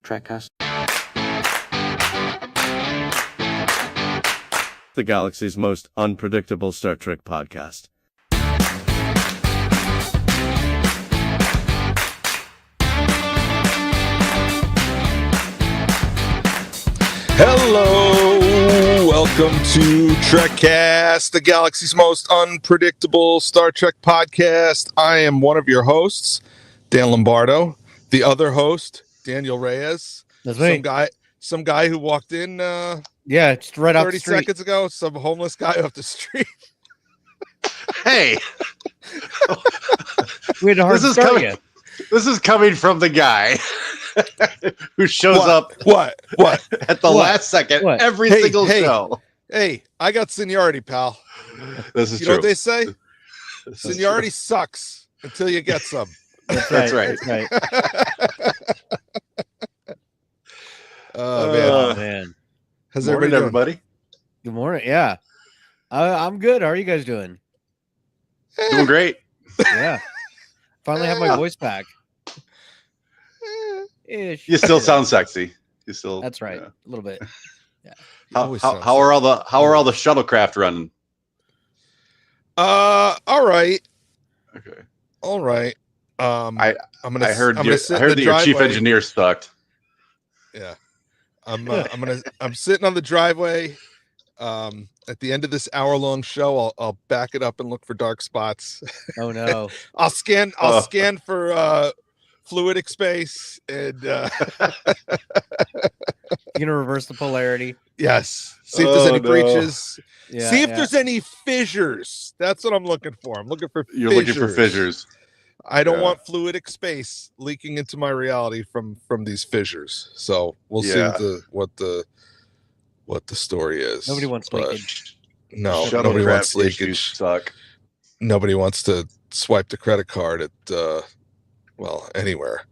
Trekcast. The galaxy's most unpredictable Star Trek podcast. Hello, welcome to Trekcast, the galaxy's most unpredictable Star Trek podcast. I am one of your hosts, Dan Lombardo. The other host, Daniel Reyes. That's me. Some guy who walked in yeah, just right off the 30 street. seconds ago, some homeless guy off the street. Hey, We had a hard start yet. this is coming from the guy who shows up What? at the last second every single show. Hey, I got seniority, pal. This is You true. know what they say? This is Seniority true. sucks until you get some. That's right. That's right. Oh, man. Man. How's Morning, everybody doing? everybody. Good morning. Yeah. I'm good. How are you guys doing? Doing great. Yeah. Finally have my voice back. Ish. You still sound sexy. You still. That's right. yeah. A little bit. How are all the shuttlecraft running? All right. Okay. All right. I heard I'm that sit in your the chief driveway. engineer sucked. Yeah. I'm sitting on the driveway. At the end of this hour-long show, I'll back it up and look for dark spots. Oh no. I'll scan for fluidic space and You're gonna reverse the polarity. yes. See if there's any no. breaches. Yeah. See if there's any fissures. That's what I'm looking for. I'm looking for You're fissures. looking for fissures. I don't Yeah. want fluidic space leaking into my reality from these fissures. So we'll Yeah. see what the story is. Nobody wants But leakage. No, nobody wants Shuttlecraft issues leakage. suck. Nobody wants to swipe the credit card at anywhere.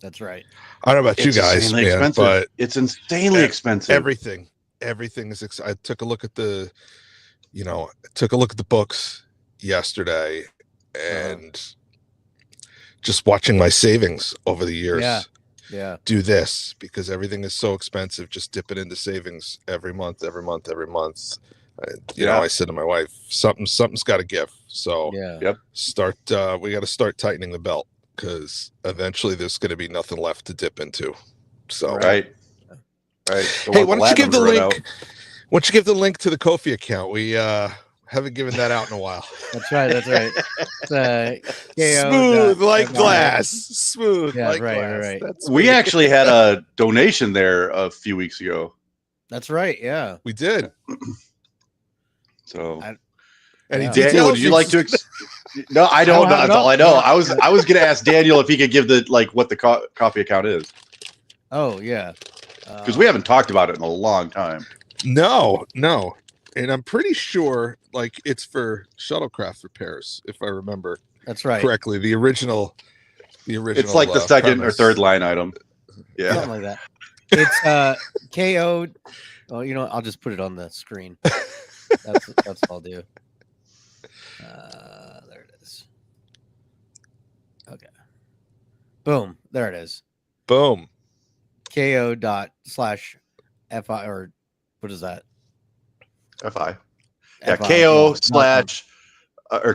That's right. I don't know about you It's guys, insanely man, expensive. but It's insanely expensive. everything is. I took a look at the books yesterday, and just watching my savings over the years. Yeah. Do this because everything is so expensive. Just dip it into savings every month. I said to my wife, something's got to give. So Yeah. Yep. we got to start tightening the belt because eventually there's going to be nothing left to dip into. So Right. hey, why don't you give the link? Why don't you give the link to the Ko-fi account? We haven't given that out in a while. That's right. Smooth like glass. Smooth Yeah, like right, glass. right. That's We me. actually had a donation there a few weeks ago. That's right. Yeah. We did. So, Any Yeah. details? Daniel, would you like to? No, I don't know. have it That's all up. I know. I was going to ask Daniel if he could give what the coffee account is, Oh yeah. because we haven't talked about it in a long time. No. And I'm pretty sure it's for shuttlecraft repairs, if I remember That's right. correctly. The original. It's like the second or third line item. Yeah. Something like that. It's KO. Oh, I'll just put it on the screen. That's what I'll do. There it is. Okay. Boom. There it is. Boom. KO./FI or what is that? FI. Yeah. FI, KO yeah, / or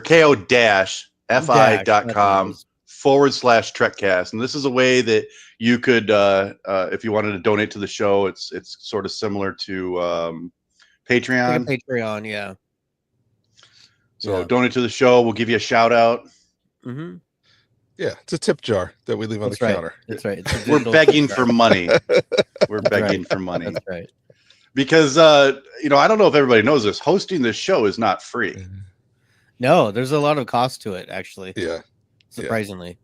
KO-FI.com /Trekcast. And this is a way that you could, if you wanted to donate to the show, it's sort of similar to Patreon. Like a Patreon, yeah. So donate to the show. We'll give you a shout out. Mm-hmm. Yeah, it's a tip jar that we leave on the counter. That's right. It's a We're digital begging tip for jar. money. We're begging right. for money. That's right. Because, I don't know if everybody knows this. Hosting this show is not free. No, there's a lot of cost to it, actually. Yeah. Surprisingly.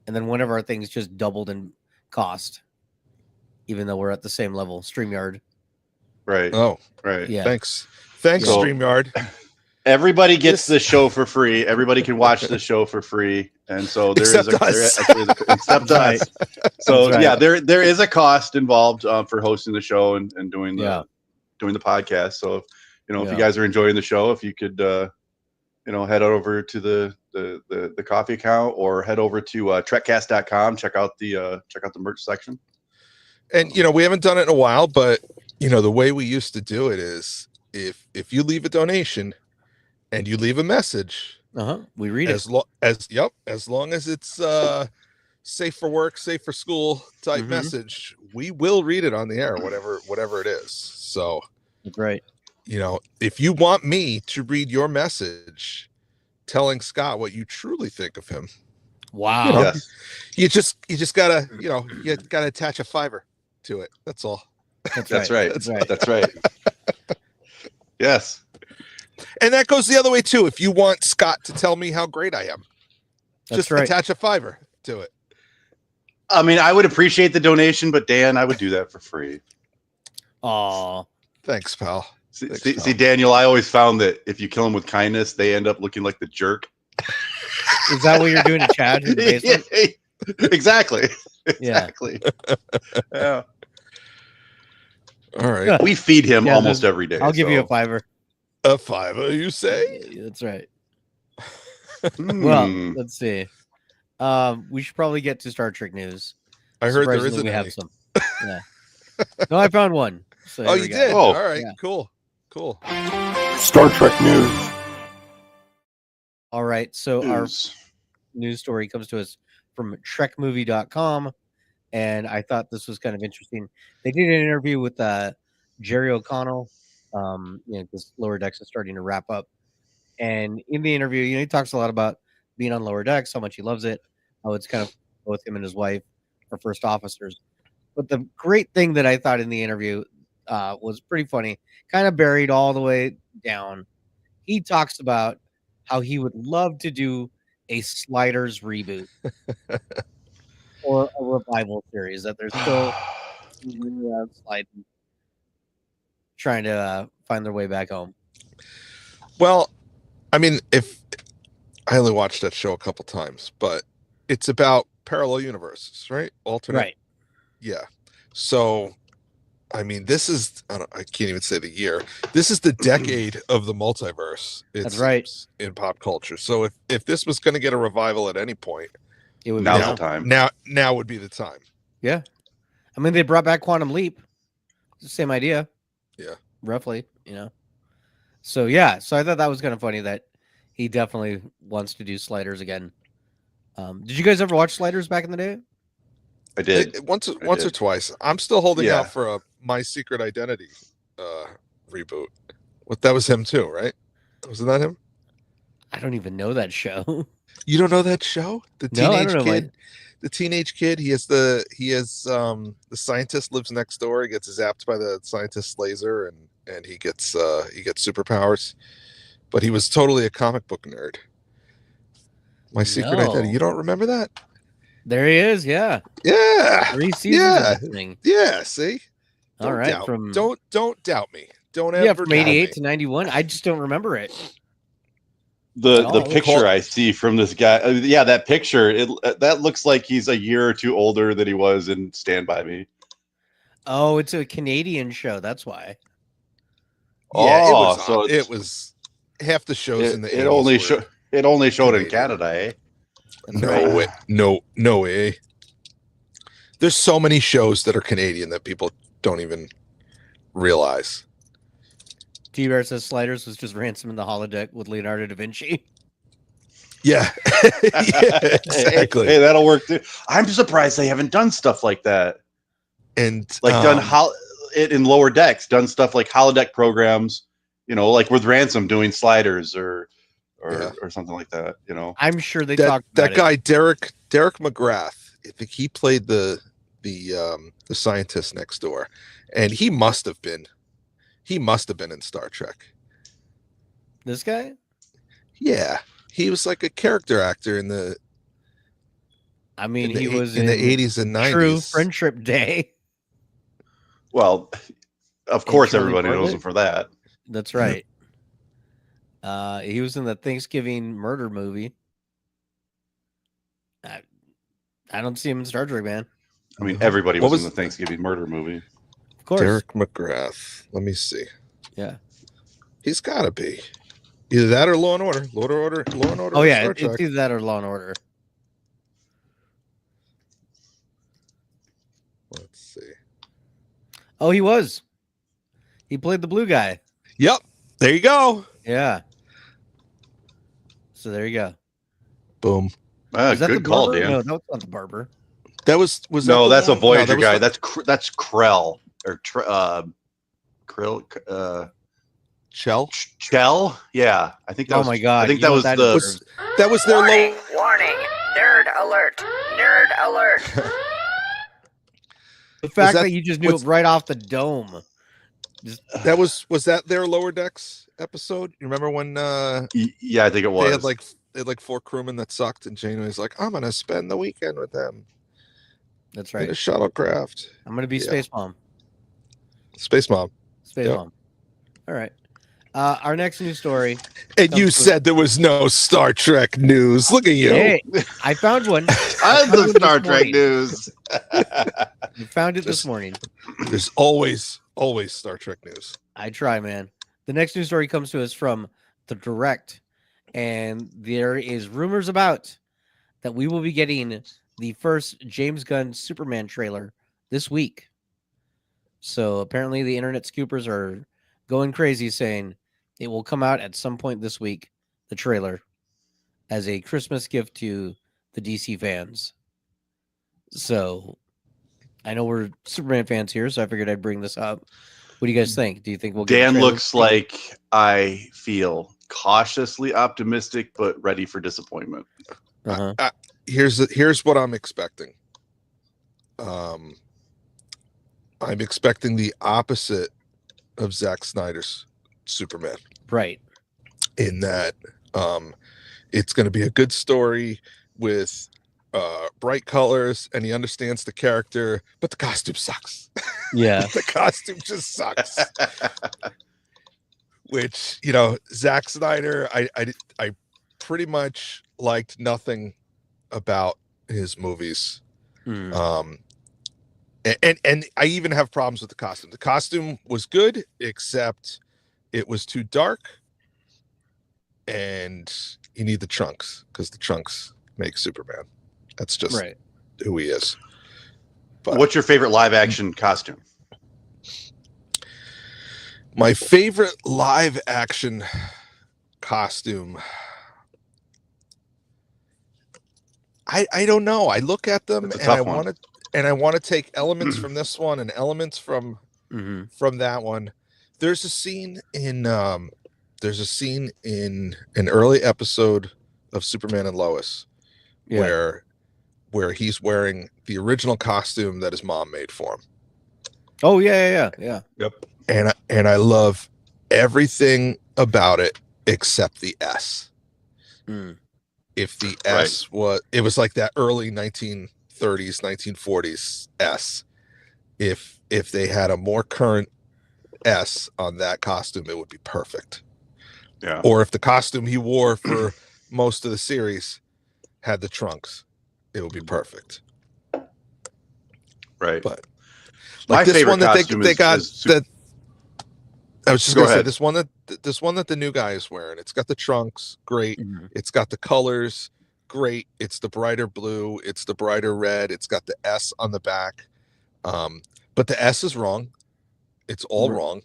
And then one of our things just doubled in cost, even though we're at the same level. StreamYard. Right. Oh, right. Yeah. Thanks, So- StreamYard. Everybody gets the show for free. Everybody can watch the show for free, and so there Except is us. except us. So That's right. yeah, there is a cost involved for hosting the show and doing the podcast. So if you guys are enjoying the show, if you could head over to the coffee account or head over to trekcast.com, check out the merch section. And we haven't done it in a while, but the way we used to do it is if you leave a donation and you leave a message, we read it. as long as it's safe for work, safe for school type message, we will read it on the air, whatever it is. So That's right. if you want me to read your message telling Scott what you truly think of him, Wow. Yes. you just gotta you gotta attach a $5 to it. That's all. That's right. That's right. That's right. Yes. And that goes the other way too. If you want Scott to tell me how great I am, just attach a $5 to it. I mean, I would appreciate the donation, but Dan, I would do that for free. Aw. Thanks, pal. See, Daniel, I always found that if you kill them with kindness, they end up looking like the jerk. Is that what you're doing to Chad in the basement? Exactly. Yeah. Exactly. Yeah. All right. We feed him Yeah, almost every day. I'll give you a $5. A $5, you say? Yeah, that's right. Hmm. Well, let's see. We should probably get to Star Trek news. I heard there Surprisingly, isn't we any. have some. Yeah. No, I found one. So Oh, here you we go. did? Oh. All right. Yeah. Cool. Star Trek news. All right. So our News. news story comes to us from trekmovie.com, and I thought this was kind of interesting. They did an interview with Jerry O'Connell, because Lower Decks is starting to wrap up. And in the interview, he talks a lot about being on Lower Decks, how much he loves it, how it's kind of both him and his wife are first officers. But the great thing that I thought in the interview was pretty funny, kind of buried all the way down. He talks about how he would love to do a Sliders reboot or a revival series that they're still sliding, trying to find their way back home. Well, I mean, if I only watched that show a couple times, but it's about parallel universes, right? Alternate. Right. Yeah. So, I mean, this is, I can't even say the year. This is the decade of the multiverse. That's right. In pop culture. So if this was going to get a revival at any point, It would Now's be the time. now would be the time. Yeah. I mean, they brought back Quantum Leap. It's the same idea. Yeah. Roughly, So, yeah. So I thought that was kind of funny that he definitely wants to do Sliders again. Did you guys ever watch Sliders back in the day? I did. Once or did. twice. I'm still holding Yeah. out for a My Secret Identity reboot. What, that was him too, right? Wasn't that him? I don't even know that show. You don't know that show? The No, I teenage don't know. kid. The teenage kid. He has the scientist lives next door. He gets zapped by the scientist's laser, and he gets superpowers. But he was totally a comic book nerd. My Secret No. Identity. You don't remember that? There he is. Yeah. Yeah. 3 seasons Yeah. of this thing. Yeah. See. All Don't right. doubt- From don't doubt me. Don't ever from doubt 88 me. to 91. I just don't remember it. The Oh, picture I see from this guy, that picture, that looks like he's a year or two older than he was in Stand By Me. Oh, it's a Canadian show. That's why. Yeah, so it was half the shows in the 80s it only showed in Canadian. Canada, eh? No way. No way. There's so many shows that are Canadian that people don't even realize. T-Bear says Sliders was just Ransom in the holodeck with Leonardo da Vinci. Yeah, yeah, exactly. Hey, that'll work too. I'm surprised they haven't done stuff like that. And Like done it in Lower Decks, done stuff like holodeck programs, like with Ransom doing sliders or something like that. I'm sure they that talked about that guy Derek McGrath. I think he played the scientist next door, and he must have been in Star Trek. This guy? Yeah, he was like a character actor in the. I mean, he was in the 80s and 90s. True Friendship Day. Well, of course, Charlie everybody knows Bartlett? him for that. That's right. He was in the Thanksgiving murder movie. I don't see him in Star Trek, man. I mean, everybody What was in was- the Thanksgiving murder movie. Of course. Derek McGrath. Let me see. Yeah. He's got to be either that or Law and Order. Law and Order. Oh, or yeah. Star It's Trek. either that or Law and Order. Let's see. Oh, he was. He played the blue guy. Yep. There you go. Yeah. So there you go. Boom. Is that Good the call, barber? Dan. No, that's not the barber. That was that No, the that's a one? Voyager that was guy. the- That's Krell or Krill. Chell. Chell. Yeah, I think that Oh was. my God, I think you know that what was that the. That was their Warning, low. warning, nerd alert, nerd alert. The fact that- that you just knew it what's- right off the dome. That was that their Lower Decks episode? You remember when Yeah, I think it was. they had like 4 crewmen that sucked, and Janeway's like, "I'm gonna spend the weekend with them That's in right. a shuttlecraft." I'm going to be Yeah. Space Mom. Space Mom. Space Yep. Mom. All right. Our next news story. And you Comes with- said there was no Star Trek news. Look at you. Hey, I found one. I'm found the one Star this Trek morning. news. I found it this Just- morning. There's always Star Trek news. I try, man. The next news story comes to us from The Direct, and there is rumors about that we will be getting the first James Gunn Superman trailer this week. So apparently the internet scoopers are going crazy saying it will come out at some point this week, the trailer, as a Christmas gift to the DC fans. So I know we're Superman fans here, so I figured I'd bring this up. What do you guys think? Do you think we'll get a Dan trailer looks like I feel cautiously optimistic, but ready for disappointment. Uh-huh. Here's what I'm expecting. I'm expecting the opposite of Zack Snyder's Superman, Right. in that it's going to be a good story with bright colors, and he understands the character, but the costume sucks. Yeah. The costume just sucks. Which, Zack Snyder, I pretty much liked nothing about his movies. Mm. And I even have problems with the costume. The costume was good, except it was too dark, and you need the trunks, because the trunks make Superman. That's just Right. who he is. But What's your favorite live action costume? my favorite live action costume, I don't know. I look at them It's a and tough I one. want to take elements from this one and elements from that one. There's a scene in an early episode of Superman and Lois Yeah. where he's wearing the original costume that his mom made for him. Oh, yeah. Yep. And I love everything about it except the S. Mm. If the S was like that early 1930s, 1940s S. If they had a more current S on that costume, it would be perfect. Yeah. Or if the costume he wore for most of the series had the trunks, it would be perfect. Right. But My this favorite one that costume they is- got is Sup- that I was just Go gonna say ahead. this one that the new guy is wearing. It's got the trunks, great. Mhm. It's got the colors, great. It's the brighter blue. It's the brighter red. It's got the S on the back, but the S is wrong. It's all Right. wrong,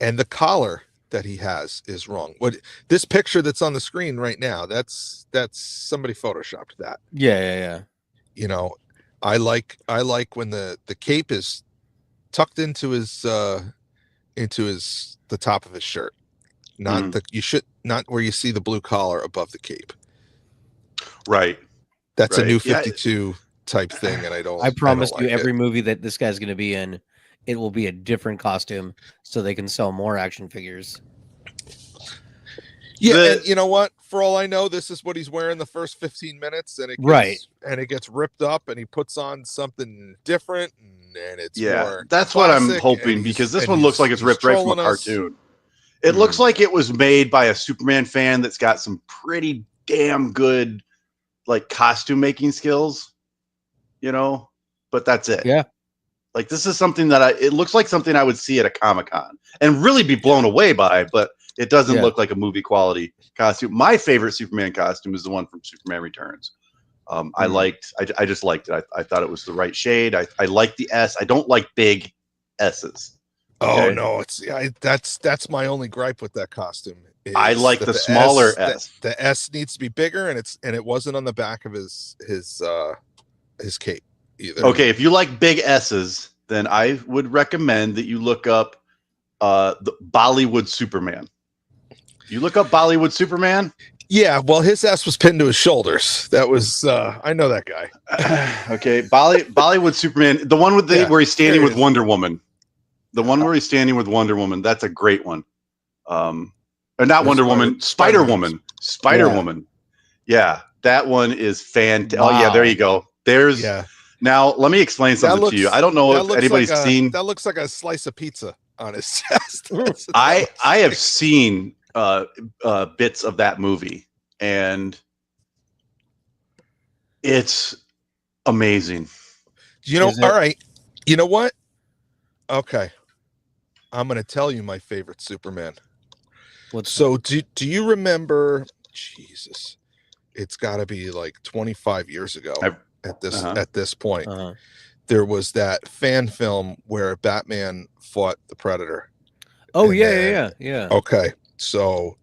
and the collar that he has is wrong. What this picture that's on the screen right now, that's somebody photoshopped that. Yeah. You know, I like when the cape is tucked into the top of his shirt. Not not where you see the blue collar above the cape. Right. That's a Right. new 52 type thing, and I promise don't you, like every it. movie that this guy's going to be in, it will be a different costume, so they can sell more action figures. Yeah, and you know what? For all I know, this is what he's wearing the first 15 minutes, and it gets ripped up, and he puts on something different, and it's more. That's what I'm classic, hoping, because this one looks like it's ripped right from a trolling us. cartoon. It looks like it was made by a Superman fan that's got some pretty damn good, like, costume making skills, you know. But that's it. Yeah. Like, this is something that it looks like something I would see at a Comic-Con and really be blown away by, but it doesn't look like a movie quality costume. My favorite Superman costume is the one from Superman Returns. I just liked it. I thought it was the right shade. I like the S. I don't like big S's. Okay? Oh no, that's my only gripe with that costume. I like the smaller S. The S needs to be bigger, and it wasn't on the back of his cape either. Okay, if you like big S's, then I would recommend that you look up the Bollywood Superman. You look up Bollywood Superman. Yeah, well, his S was pinned to his shoulders. That was I know that guy. Okay, Bollywood Superman, the one with where he's standing with Wonder Woman. The one where he's standing with Wonder Woman. That's a great one. Or not Wonder Woman, Spider Woman. Spider Woman. Yeah, that one is fantastic. Wow. Oh yeah, there you go. Now let me explain something to you. I don't know if anybody's seen. That looks like a slice of pizza on his chest. I have seen bits of that movie, and it's amazing. All right. You know what? Okay. I'm going to tell you my favorite Superman. Do you remember, Jesus, it's got to be like 25 years ago at this point. There was that fan film where Batman fought the Predator. Oh, yeah. Okay. So,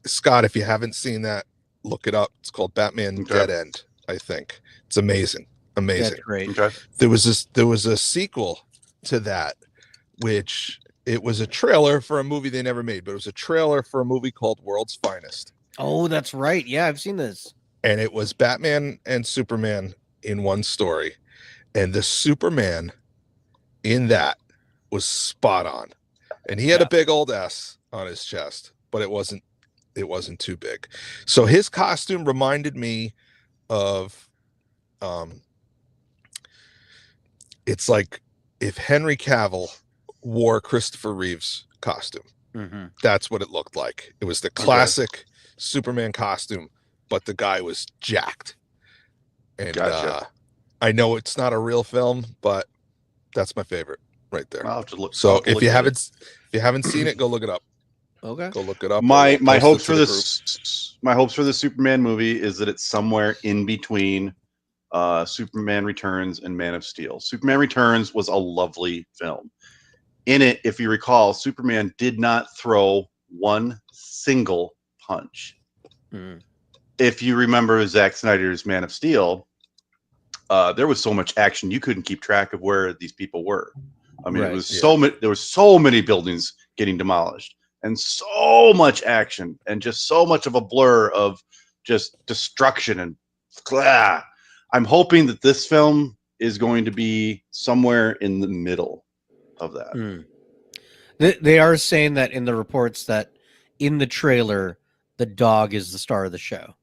Scott, if you haven't seen that, look it up. It's called Batman Dead End, I think. It's amazing. That's great. Okay. There was a sequel to that, which it was a trailer for a movie they never made, but it was a trailer for a movie called World's Finest. Oh, that's right. Yeah, I've seen this. And it was Batman and Superman in one story. And the Superman in that was spot on. And he had a big old S on his chest, but it wasn't too big. So his costume reminded me of it's like if Henry Cavill wore Christopher Reeve's costume. Mm-hmm. That's what it looked like. It was the classic Superman costume, but the guy was jacked. And I know it's not a real film, but that's my favorite right there. I'll have to look. So if you haven't seen it, go look it up. Okay, go look it up. My hopes for this Superman movie is that it's somewhere in between Superman Returns and Man of Steel. Superman Returns was a lovely film. In it, if you recall, Superman did not throw one single punch. If you remember Zack Snyder's Man of Steel, there was so much action you couldn't keep track of where these people were. I mean, it was so many. There were so many buildings getting demolished, and so much action, and just so much of a blur of just destruction and. I'm hoping that this film is going to be somewhere in the middle of that. They are saying that in the reports that in the trailer, the dog is the star of the show,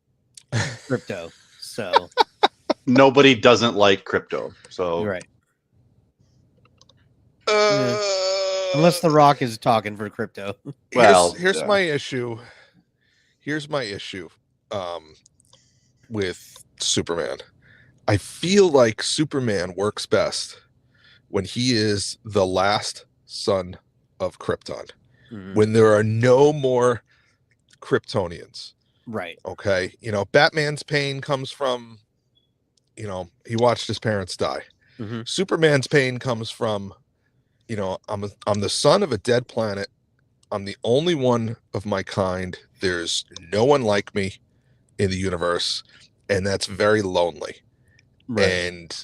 Crypto. So nobody doesn't like Crypto. So right. Unless The Rock is talking for Crypto. Well, here's my issue. Here's my issue with Superman. I feel like Superman works best when he is the last son of Krypton. When there are no more Kryptonians. Right. Okay. Batman's pain comes from, he watched his parents die. Superman's pain comes from, I'm the son of a dead planet. I'm the only one of my kind. There's no one like me in the universe, and that's very lonely. Right.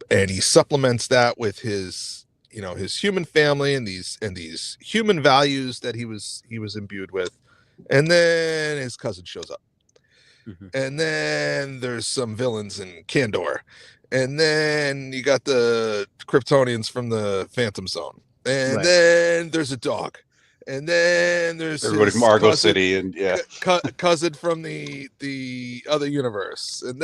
And he supplements that with his, you know, his human family and these human values that he was imbued with. And then his cousin shows up. And then there's some villains in Kandor. And then you got the Kryptonians from the Phantom Zone. And then there's a dog. And then there's everybody from Argo City, and cousin from the other universe. And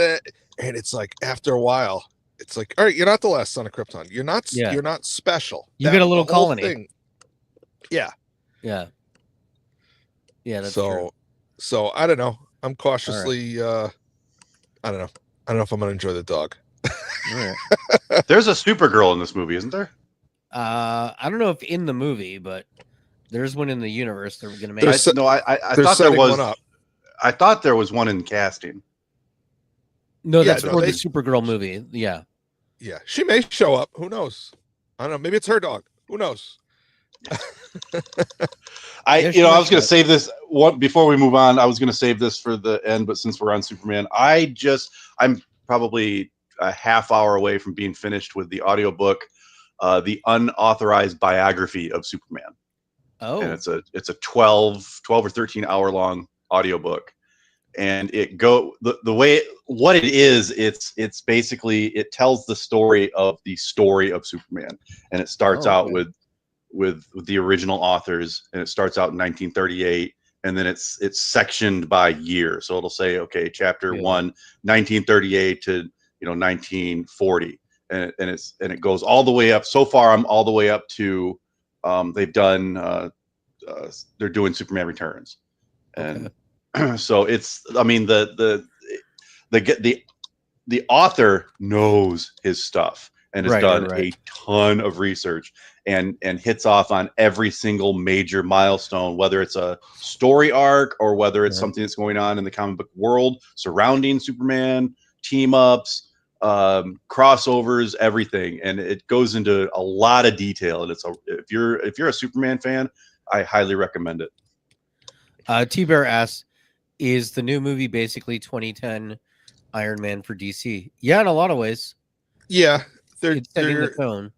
it's like, after a while, it's like, all right, you're not the last son of Krypton. You're not special. You get a little colony. Thing, yeah. That's true. So I don't know. I'm cautiously I don't know. I don't know if I'm gonna enjoy the dog. Right. There's a Supergirl in this movie, isn't there? I don't know if in the movie, but there's one in the universe they're gonna make. I thought there was one up. I thought there was one in casting. No, that's for the Supergirl movie. Yeah. She may show up. Who knows? I don't know. Maybe it's her dog. Who knows? I was going to save this one before we move on. I was going to save this for the end, but since we're on Superman, I'm probably a half hour away from being finished with the audiobook, the unauthorized biography of Superman. Oh, and it's a 12 or 13 hour long audiobook. And what it is, it's basically, it tells the story of Superman. And it starts out with the original authors, and it starts out in 1938, and then it's sectioned by year. So it'll say, okay, chapter 1, 1938 to 1940, and it goes all the way up. So far, I'm all the way up to they've done they're doing Superman Returns, and so it's, I mean, the author knows his stuff and has done a ton of research and hits off on every single major milestone, whether it's a story arc or whether it's something that's going on in the comic book world surrounding Superman, team ups, crossovers, everything. And it goes into a lot of detail. And if you're a Superman fan, I highly recommend it. T-Bear asks, is the new movie basically 2010 Iron Man for DC? Yeah, in a lot of ways. Yeah, it's setting the tone.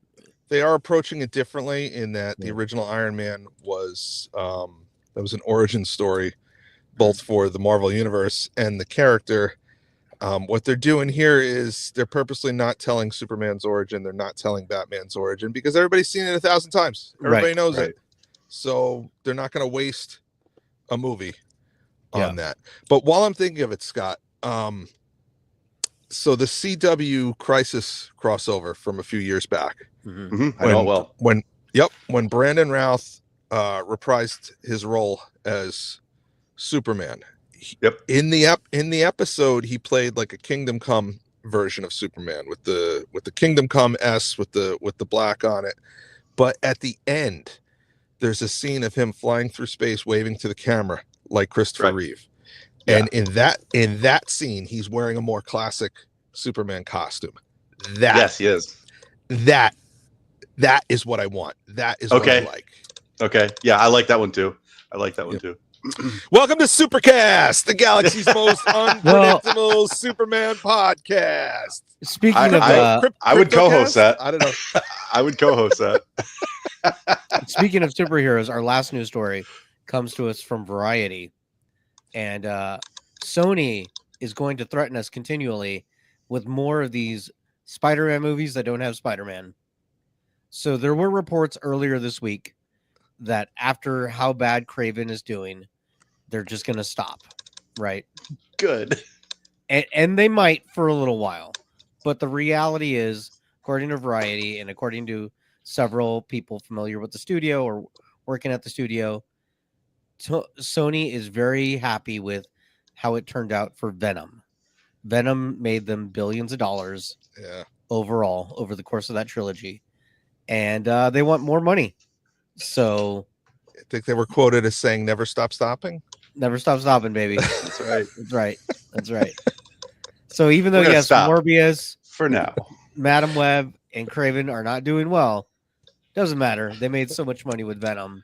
They are approaching it differently in that the original Iron Man was that was an origin story, both for the Marvel Universe and the character. What they're doing here is they're purposely not telling Superman's origin. They're not telling Batman's origin because everybody's seen it 1,000 times. Everybody knows it. So they're not going to waste a movie on that. But while I'm thinking of it, Scott, so the CW Crisis crossover from a few years back. I know it well. When Brandon Routh reprised his role as Superman. In the episode, he played like a Kingdom Come version of Superman with the Kingdom Come S with the black on it. But at the end, there's a scene of him flying through space, waving to the camera like Christopher Reeve. And in that scene, he's wearing a more classic Superman costume. Yes, he is. That is what I want. That is what I like. Okay. Yeah, I like that one too. Welcome to Supercast, the galaxy's most unpredictable Superman podcast. Speaking of, I would co-host that. I don't know. I would co-host that. Speaking of superheroes, our last news story comes to us from Variety, and Sony is going to threaten us continually with more of these Spider-Man movies that don't have Spider-Man. So there were reports earlier this week that after how bad Kraven is doing, they're just going to stop, right? Good. And they might for a little while. But the reality is, according to Variety and according to several people familiar with the studio or working at the studio, Sony is very happy with how it turned out for Venom. Venom made them billions of dollars overall over the course of that trilogy. And they want more money. So I think they were quoted as saying, never stop stopping. Never stop stopping, baby. That's right. That's right. So even though, yes, Morbius, for now, Madam Web, and Kraven are not doing well, doesn't matter. They made so much money with Venom.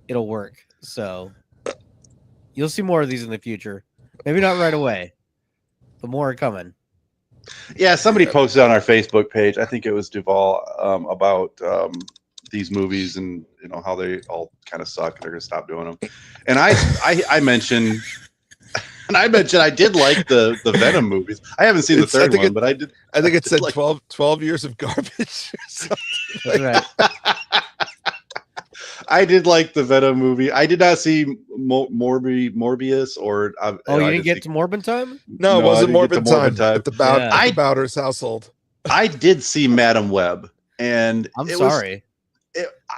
it'll work. So you'll see more of these in the future. Maybe not right away, but more are coming. Yeah, somebody posted on our Facebook page, I think it was Duval, about these movies and how they all kind of suck and they're gonna stop doing them. And I mentioned I did like the Venom movies. I haven't seen the third one, but I did. I think it said like 12 years of garbage or something. That's right. I did like the Venom movie. I did not see Morbius or. You didn't get to Morbin time? No, it wasn't Morbin time. At the Bowders household. I did see Madam Web, and I'm sorry.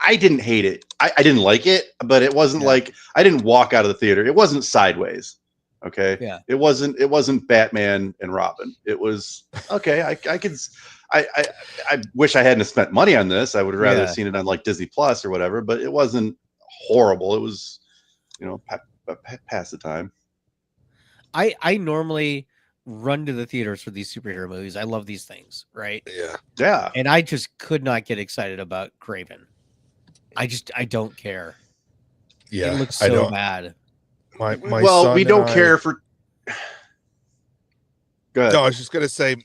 I didn't hate it. I didn't like it, but it wasn't like I didn't walk out of the theater. It wasn't Sideways. Okay. Yeah. It wasn't Batman and Robin. It was okay. I wish I hadn't spent money on this. I would have rather have seen it on like Disney Plus or whatever, but it wasn't horrible. It was, pass the time. I normally run to the theaters for these superhero movies. I love these things, right? Yeah. Yeah. And I just could not get excited about Kraven. I don't care. Yeah. It looks so bad. My we don't care for. Go ahead. No, I was just gonna say,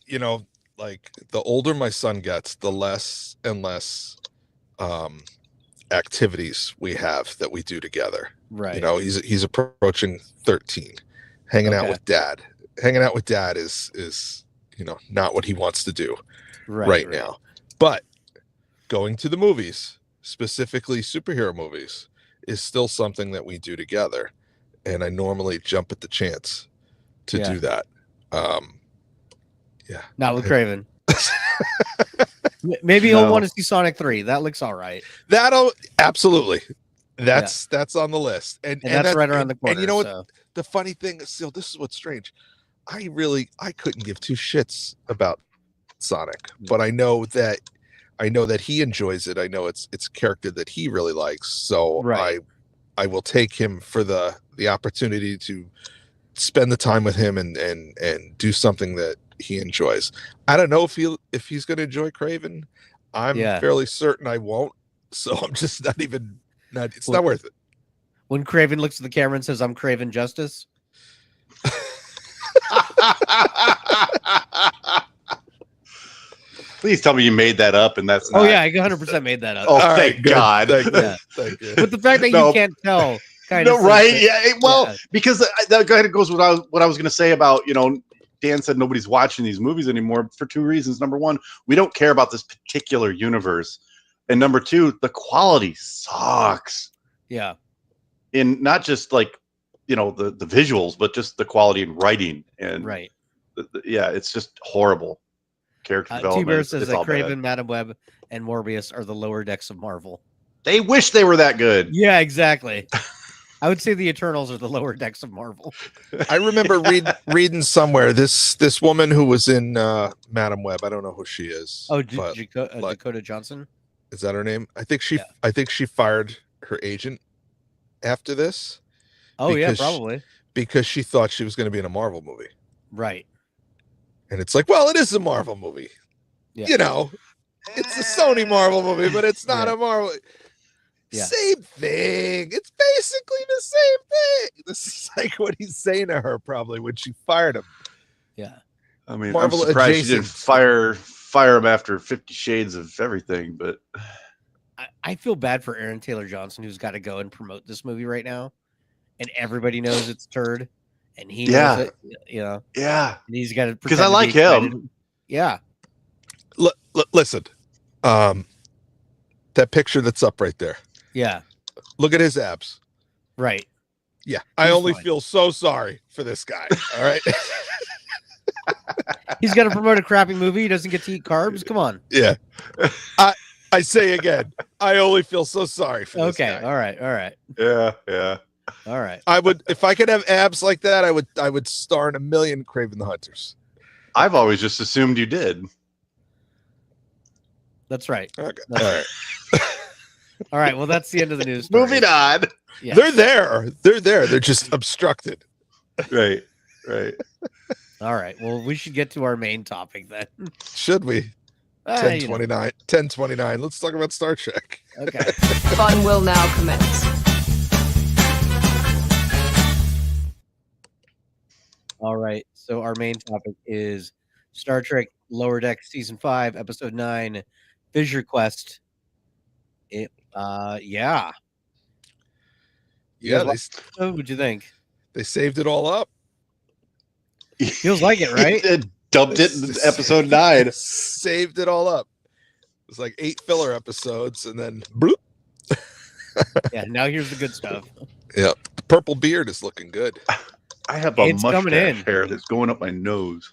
like the older my son gets, the less and less activities we have that we do together. Right. He's approaching 13. Hanging out with dad. Hanging out with dad is not what he wants to do right now. But going to the movies, specifically superhero movies, is still something that we do together. And I normally jump at the chance to do that. Not with Kraven. Maybe he'll want to see Sonic 3. That looks all right. That'll absolutely. That's on the list. And that's right around the corner. And you know what? The funny thing is, this is what's strange. I couldn't give two shits about Sonic, but I know that he enjoys it. I know it's a character that he really likes. So I will take him for the opportunity to spend the time with him and do something that he enjoys. I don't know if he's going to enjoy Kraven. I'm fairly certain I won't. So I'm just it's not worth it. When Kraven looks at the camera and says, "I'm Kraven Justice." Please tell me you made that up and that's not... Oh yeah, I 100% made that up. Oh, thank God. Thank you. But the fact that you can't tell because that kind of goes with what I was going to say about, Dan said nobody's watching these movies anymore for two reasons. Number one, we don't care about this particular universe. And number two, the quality sucks. Yeah. In not just like, the visuals, but just the quality in writing. And it's just horrible. Character development. T-Bear says that Kraven, Madam Web, and Morbius are the lower decks of Marvel. They wish they were that good. Yeah, exactly. I would say the Eternals are the lower decks of Marvel. I remember reading somewhere this woman who was in Madam Web. I don't know who she is. Oh, Dakota Johnson. Is that her name? I think she fired her agent after this. Oh yeah, probably because she thought she was going to be in a Marvel movie. Right. And it's like, well, it is a Marvel movie. Yeah. It's a Sony Marvel movie, but it's not a Marvel. Yeah. Same thing. It's basically the same thing. This is like what he's saying to her probably when she fired him. Yeah. I mean, Marvel I'm surprised adjacent. She didn't fire him after 50 Shades of everything, but I feel bad for Aaron Taylor Johnson, who's got to go and promote this movie right now, and everybody knows it's turd, and he knows it. Yeah, and he's got to because I like him. Yeah. Listen, that picture that's up right there. Yeah. Look at his abs. Right. Yeah. I only feel so sorry for this guy. All right. He's got to promote a crappy movie. He doesn't get to eat carbs. Come on. Yeah. I say again, I only feel so sorry for this guy. All right. Yeah. All right. I would, if I could have abs like that, I would star in 1,000,000 Kraven the Hunters. I've always just assumed you did. That's right. Okay. All right. All right. Well, that's the end of the news. Moving on. Yeah. They're there. They're just obstructed. Right. All right. Well, we should get to our main topic then. Should we? 10:29. 10:29. Let's talk about Star Trek. Okay. Fun will now commence. All right. So our main topic is Star Trek Lower Deck Season 5, Episode 9, Fissure Quest. Yeah. Yeah, What'd you think? they saved it all up. Feels like it, right? It dumped it in episode 9. Saved it all up. It was like 8 filler episodes, and then bloop. Yeah, now here's the good stuff. Yeah, the purple beard is looking good. I have a It's coming in. mustache hair that's going up my nose.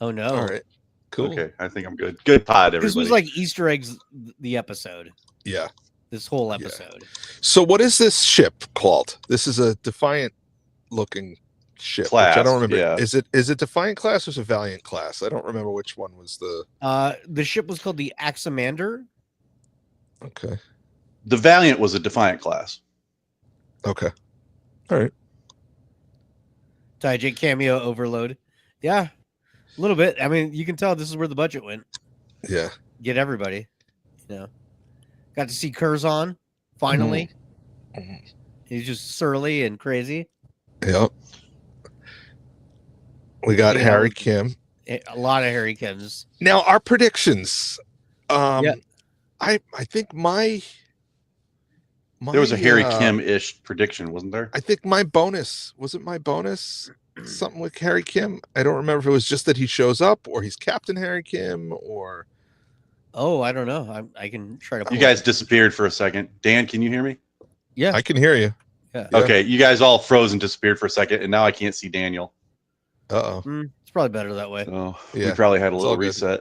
Oh no. All right, cool. Okay, I think I'm good. Good pod, everybody. This was like Easter eggs, the episode. Yeah. This whole episode. So what is this ship called? This is a Defiant looking ship. Class, which I don't remember. yeah. Is it Defiant class or is it Valiant class? I don't remember which one was The ship was called the Axamander. Okay. The Valiant was a Defiant class. Okay. All right. Tajik cameo overload. Yeah. A little bit. I mean, you can tell this is where the budget went. Yeah. Get everybody. You know. Got to see Curzon finally. Mm-hmm. He's just surly and crazy. Yep. We got You Harry know, Kim. A lot of Harry Kims. Now our predictions. Yeah. I think my There was a Harry Kim-ish prediction, wasn't there? I think my bonus wasn't my bonus something with Harry Kim. I don't remember if it was just that he shows up or he's Captain Harry Kim or. Oh, I don't know. I can try to. You guys disappeared for a second. Dan, can you hear me? Yeah. I can hear you. Yeah. Okay, you guys all froze and disappeared for a second, and now I can't see Daniel. Uh-oh. It's probably better that way. Oh, Yeah, we probably had a it's little all good. reset.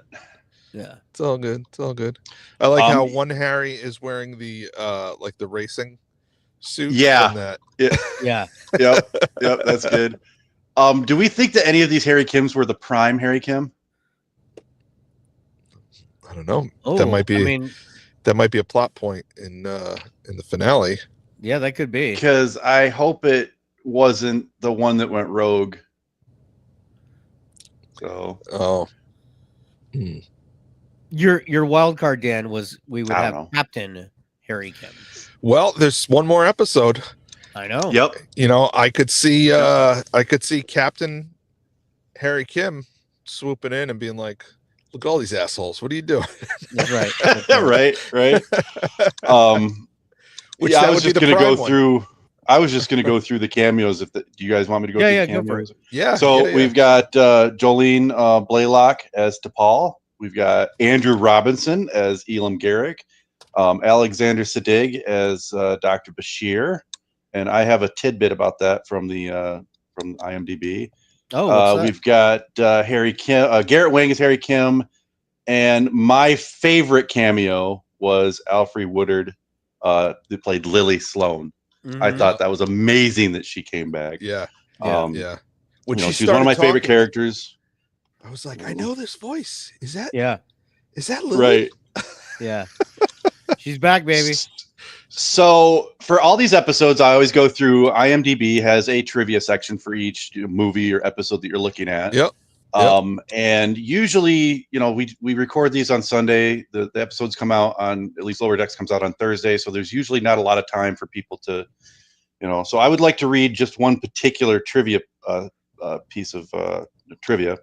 Yeah. It's all good. It's all good. I like how one Harry is wearing the like the racing suit. Yeah. From that. Yeah. Yep, that's good. Do we think that any of these Harry Kims were the prime Harry Kim? I don't know. Oh, that might be. I mean, that might be a plot point in the finale. yeah, that could be. Because I hope it wasn't the one that went rogue. So Oh. Your wild card, Dan, was we would I have don't know. Captain Harry Kim. Well, there's one more episode. I know. Yep. You know, I could see Captain Harry Kim swooping in and being like, "Look at all these assholes. What are you doing?" That's right. right. Which Yeah, that I was would be just the going to prime go one. through. I was just going to go through the cameos. Do you guys want me to go through the Go for cameos? it. Yeah. So yeah. we've got Jolene Blaylock as T'Pol. We've got Andrew Robinson as Elam Garrick. Alexander Siddig as Dr. Bashir. And I have a tidbit about that from IMDb. Oh, what's that? We've got Harry Kim, Garrett Wang as Harry Kim, and my favorite cameo was Alfre Woodard, who played Lily Sloan. I Mhm. thought that was amazing that she came back. Yeah. Yeah. Yeah. When You know, she she's one of my started favorite talking, characters. I was like, I know this voice. Is that Yeah. Lily? Right. Yeah. She's back, baby. So for all these episodes, I always go through. IMDb has a trivia section for each movie or episode that you're looking at. Yep. And usually, you know, we record these on Sunday. The episodes come out on, at least Lower Decks comes out on Thursday. So there's usually not a lot of time for people to, you know. So I would like to read just one particular trivia piece of trivia.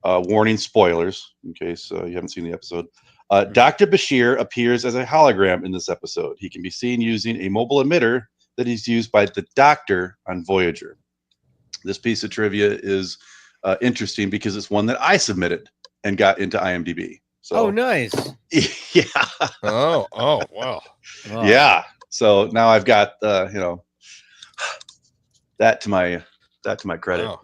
Warning spoilers in case you haven't seen the episode. Dr. Bashir appears as a hologram in this episode. He can be seen using a mobile emitter that is used by the Doctor on Voyager. This piece of trivia is interesting because it's one that I submitted and got into IMDb. So, Oh, nice. yeah, Oh, wow. Oh. yeah. So now I've got that to my credit. Wow.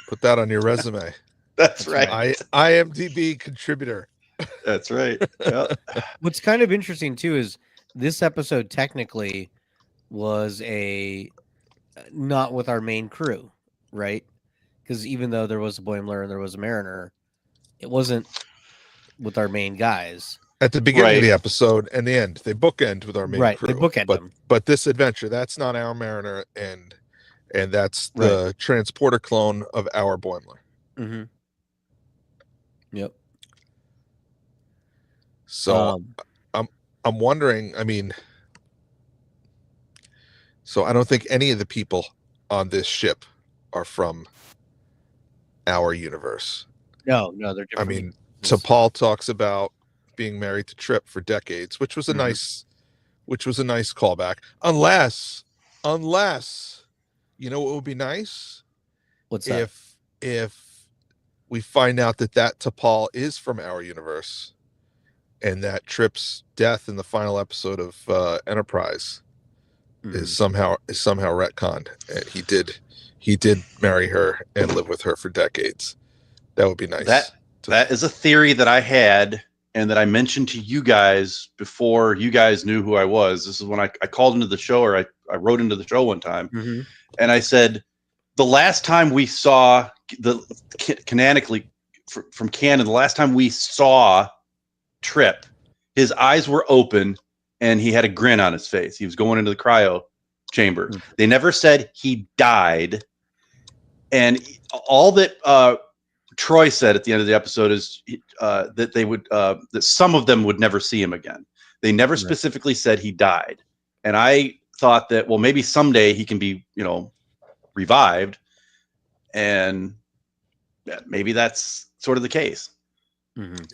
Put that on your resume. That's right. IMDb contributor. That's right. Yep. What's kind of interesting too is this episode technically was not with our main crew, right? Because even though there was a Boimler and there was a Mariner, it wasn't with our main guys. At the beginning of Right. the episode and the end, they bookend with our main Right, crew. they bookend them. But this adventure, that's not our Mariner, and that's the transporter clone of our Boimler. Mm-hmm. Yep. So I'm wondering. I mean, so I don't think any of the people on this ship are from our universe. No, they're I different. mean, T'Pol talks about being married to Trip for decades, which was a nice callback. Unless, you know what would be nice? What's that? If we find out that T'Pol is from our universe, and that Trip's death in the final episode of Enterprise is somehow retconned, and he did marry her and live with her for decades. That would be nice. That is a theory that I had and that I mentioned to you guys before you guys knew who I was. This is when I called into the show, or I wrote into the show one time, and I said the last time we saw canonically from canon, the last time we saw Trip, his eyes were open and he had a grin on his face. He was going into the cryo chamber. They never said he died, and all that Troy said at the end of the episode is that they would that some of them would never see him again. They never specifically said he died, and I thought that, well, maybe someday he can be, revived, and maybe that's sort of the case.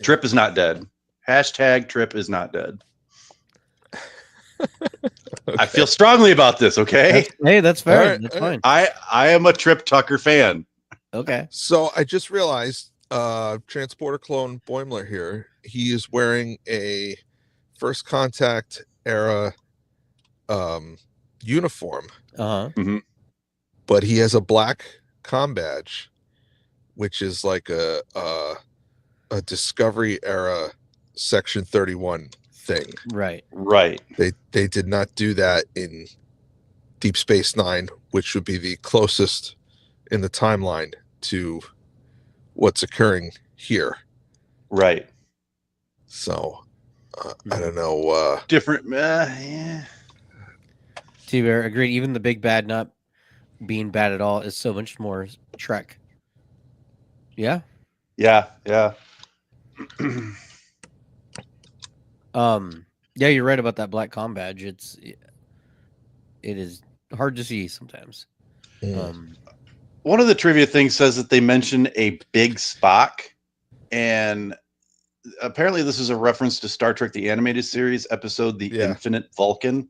Trip is not dead. Hashtag Trip is not dead. Okay. I feel strongly about this. Okay. That's fair. Right, that's fine. I am a Trip Tucker fan. Okay. So I just realized Transporter Clone Boimler here, he is wearing a First Contact era uniform. But he has a black comm badge, which is like a Discovery era Section 31 thing. Right. They did not do that in Deep Space Nine, which would be the closest in the timeline to what's occurring here. Right. So I don't know. Different. Yeah. T-Bear, agreed. Even the big bad not being bad at all is so much more Trek. Yeah. Yeah. Yeah, you're right about that black comm badge. It is hard to see sometimes. One of the trivia things says that they mention a big Spock, and apparently this is a reference to Star Trek the Animated Series episode The Infinite Vulcan.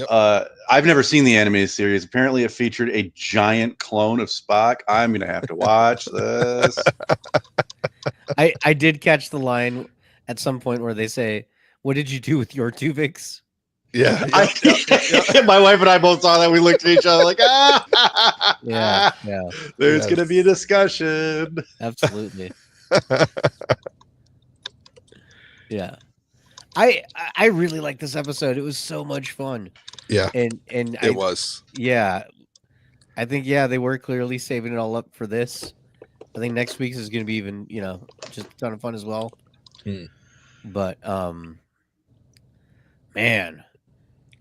I've never seen the animated series. Apparently it featured a giant clone of Spock. I'm gonna have to watch this. I did catch the line at some point where they say, "What did you do with your Tuvix?" Yeah. My wife and I both saw that. We looked at each other like, ah, yeah. There's going to be a discussion. Absolutely. Yeah. I really like this episode. It was so much fun. Yeah. And it was. Yeah. I think they were clearly saving it all up for this. I think next week's is going to be even, just a ton of fun as well. But man,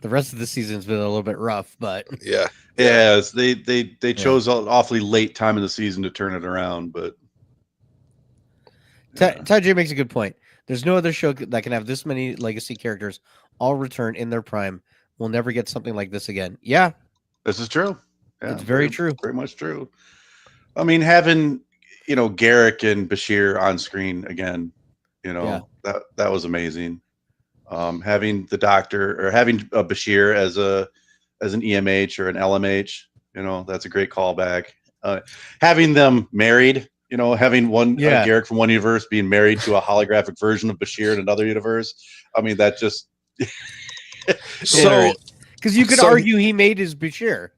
the rest of the season's been a little bit rough, but yes, they chose an awfully late time in the season to turn it around. But Ty J makes a good point. There's no other show that can have this many legacy characters all return in their prime. We'll never get something like this again. Yeah, this is true. Yeah, it's very true. Very much true. I mean, having Garrick and Bashir on screen again, that was amazing. Having the Doctor, or having Bashir as an EMH or an LMH, that's a great callback. Having them married, having one Garrick from one universe being married to a holographic version of Bashir in another universe. I mean, that just so because you could argue he made his Bashir.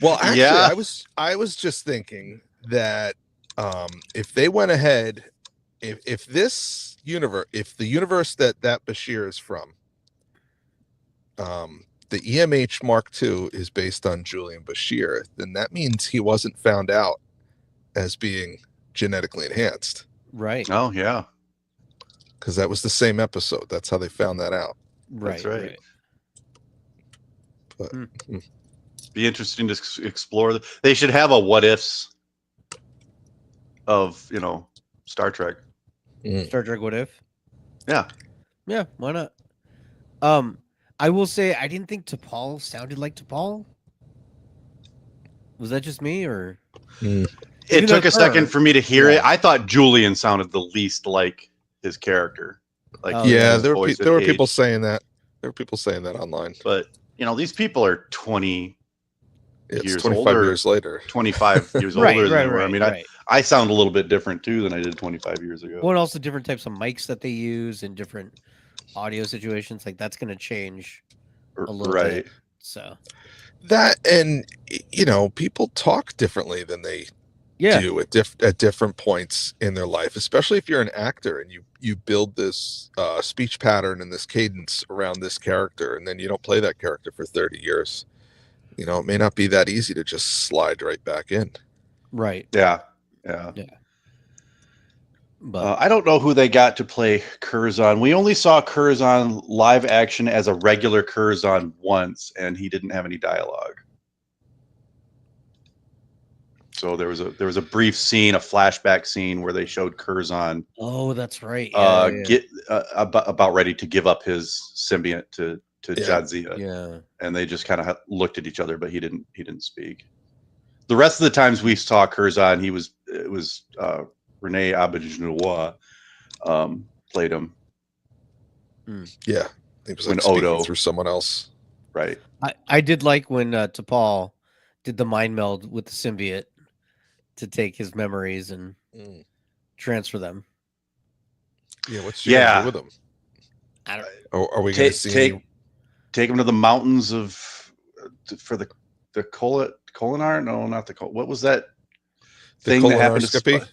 Well, actually, I was just thinking that if they went ahead, if this universe, if the universe that Bashir is from, the EMH Mark II is based on Julian Bashir, then that means he wasn't found out as being genetically enhanced. Right. Oh, yeah. Because that was the same episode. That's how they found that out. Right. That's right. But, be interesting to explore. They should have a what ifs of, Star Trek. Star Trek What If? Yeah. Yeah, why not? I will say I didn't think T'Pol sounded like T'Pol. Was that just me, or It took a second her- for me to hear Yeah. it. I thought Julian sounded the least like his character. Like, Oh, yeah, his there voice were had people aged. saying that. There were people saying that online. But these people are 20 It's years 25 older, years later. 25 years Right, older than right, they were. I right, mean, right. I sound a little bit different too than I did 25 years ago. Well, and also different types of mics that they use in different audio situations. Like that's going to change a little Right. bit. So That, and people talk differently than they yeah, do at different points in their life, especially if you're an actor and you build this speech pattern and this cadence around this character, and then you don't play that character for 30 years. It may not be that easy to just slide right back in. right. Yeah. But I don't know who they got to play Curzon. We only saw Curzon live action as a regular Curzon once, and he didn't have any dialogue. So there was a brief scene, a flashback scene where they showed Curzon oh, that's right. Yeah, about ready to give up his symbiont to Jadzia. yeah. And they just kind of looked at each other, but he didn't speak. The rest of the times we saw Curzon, it was Rene Auberjonois played him. Yeah, he was When like speaking Odo- through someone else. Right. I did like when T'Pol did the mind meld with the symbiote to take his memories and transfer them. Yeah, what's she gonna do with him? I don't. Are we going to see? Take him to the mountains for the colonar? No, not the what was that thing that happened to colonoscopy?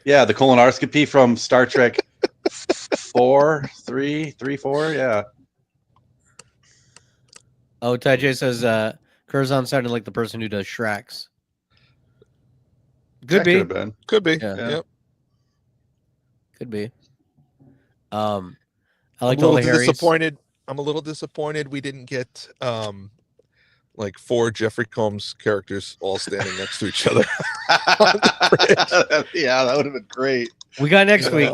Yeah, the colonoscopy from Star Trek 4. Yeah. Oh, Ty J says Curzon sounded like the person who does Shreks. Could That be. could have been. Could be. Yeah. Yep. Could be. I I'm liked a all little the Harrys. disappointed. I'm a little disappointed we didn't get like 4 Jeffrey Combs characters all standing next to each other. Yeah, that would have been great. We got next week.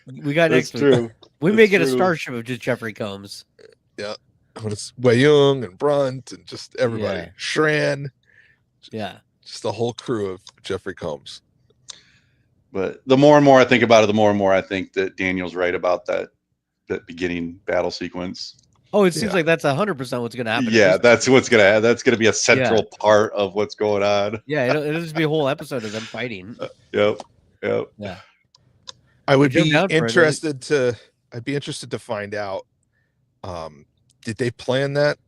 We got That's next week. true. We may That's get a true. starship of just Jeffrey Combs. When it's Wei Young and Brunt and just everybody. Yeah. Shran, Yeah. just the whole crew of Jeffrey Combs. But the more and more I think about it, the more and more I think that Daniel's right about that beginning battle sequence. Oh, it seems Yeah. like that's 100% what's going to happen. Yeah, that's what's gonna. That's gonna be a central part of what's going on. Yeah, it'll just be a whole episode of them fighting. Yep. Yeah. I would Jump be down for it, interested to. I'd be interested to find out. Did they plan that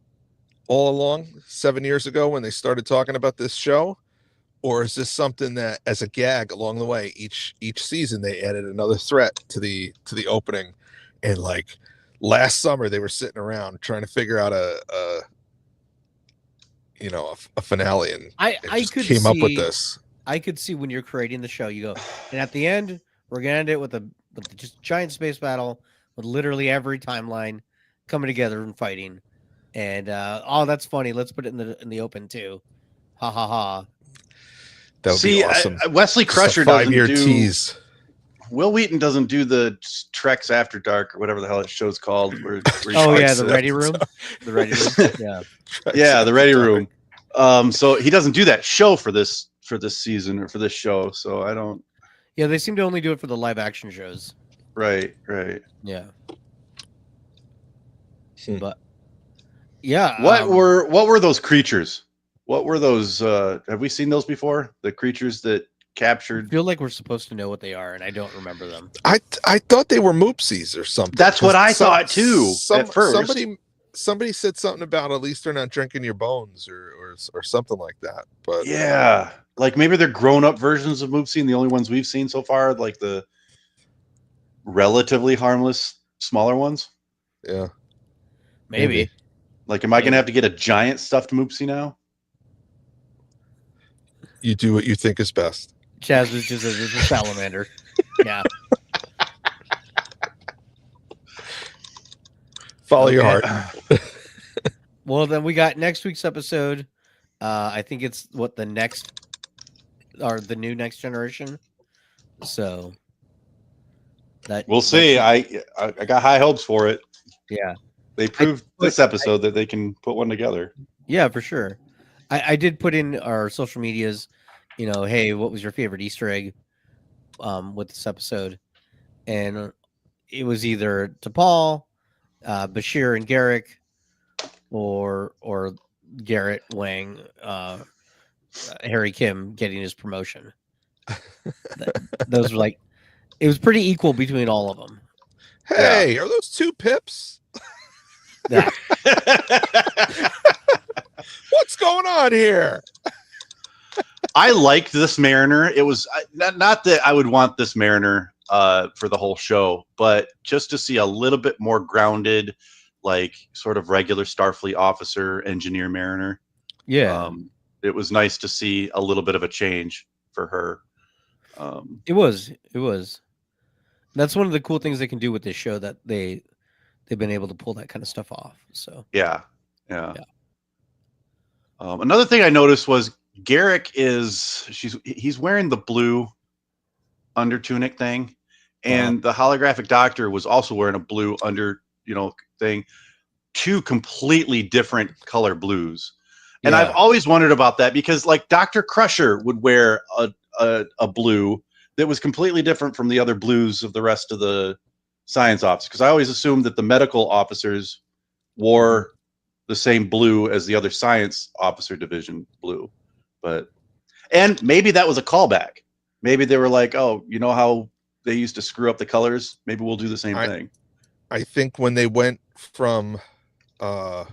all along 7 years ago when they started talking about this show, or is this something that, as a gag along the way, each season they added another threat to the opening, and like last summer they were sitting around trying to figure out a finale, and I just could came up with see- this. I could see when you're creating the show, you go, and at the end, we're gonna end it with a just giant space battle with literally every timeline coming together and fighting. And oh, that's funny. Let's put it in the open too. Ha ha ha. That would be awesome. Wesley Just a Crusher doesn't 5-year do. tease. Will Wheaton doesn't do the Treks After Dark or whatever the hell that show's called. Where he Oh yeah, fights the it. ready room. The ready room. Yeah. Yeah, the Ready Room. So he doesn't do that show for this season or for this show. So I don't. Yeah, they seem to only do it for the live action shows. Right. Yeah. Hmm. But yeah. What were those creatures? What were those? Have we seen those before? The creatures that I captured. feel like we're supposed to know what they are, and I don't remember them. I thought they were moopsies or something. That's what I 'Cause thought too. At first, somebody said something about at least they're not drinking your bones or something like that. But yeah, like maybe they're grown-up versions of Moopsie, and the only ones we've seen so far, like the relatively harmless, smaller ones. yeah, Maybe. Like, am I gonna have to get a giant stuffed Moopsie now? you do what you think is best. Chaz was just a salamander. Yeah. Follow your Okay. heart. Well, then we got next week's episode. I think it's the new Next Generation. So that We'll see. I got high hopes for it. Yeah. They proved this episode that they can put one together. Yeah, for sure. I did put in our social medias you know, hey, what was your favorite Easter egg with this episode? And it was either to Paul, Bashir, and Garrick, or Garrett Wang, Harry Kim getting his promotion. Those were like, it was pretty equal between all of them. Hey, are those two pips? Yeah. What's going on here? I liked this Mariner. It was not that I would want this Mariner for the whole show, but just to see a little bit more grounded, like sort of regular Starfleet officer, engineer Mariner. Yeah. It was nice to see a little bit of a change for her. It was. That's one of the cool things they can do with this show, that they've been able to pull that kind of stuff off. So yeah. Another thing I noticed was Garrick he's wearing the blue under tunic thing, and the holographic doctor was also wearing a blue under thing. Two completely different color blues. And I've always wondered about that, because like Dr. Crusher would wear a blue that was completely different from the other blues of the rest of the science officers, because I always assumed that the medical officers wore the same blue as the other science officer division blue. And maybe that was a callback. Maybe they were like, oh, you know how they used to screw up the colors? Maybe we'll do the same thing. I think when they went from the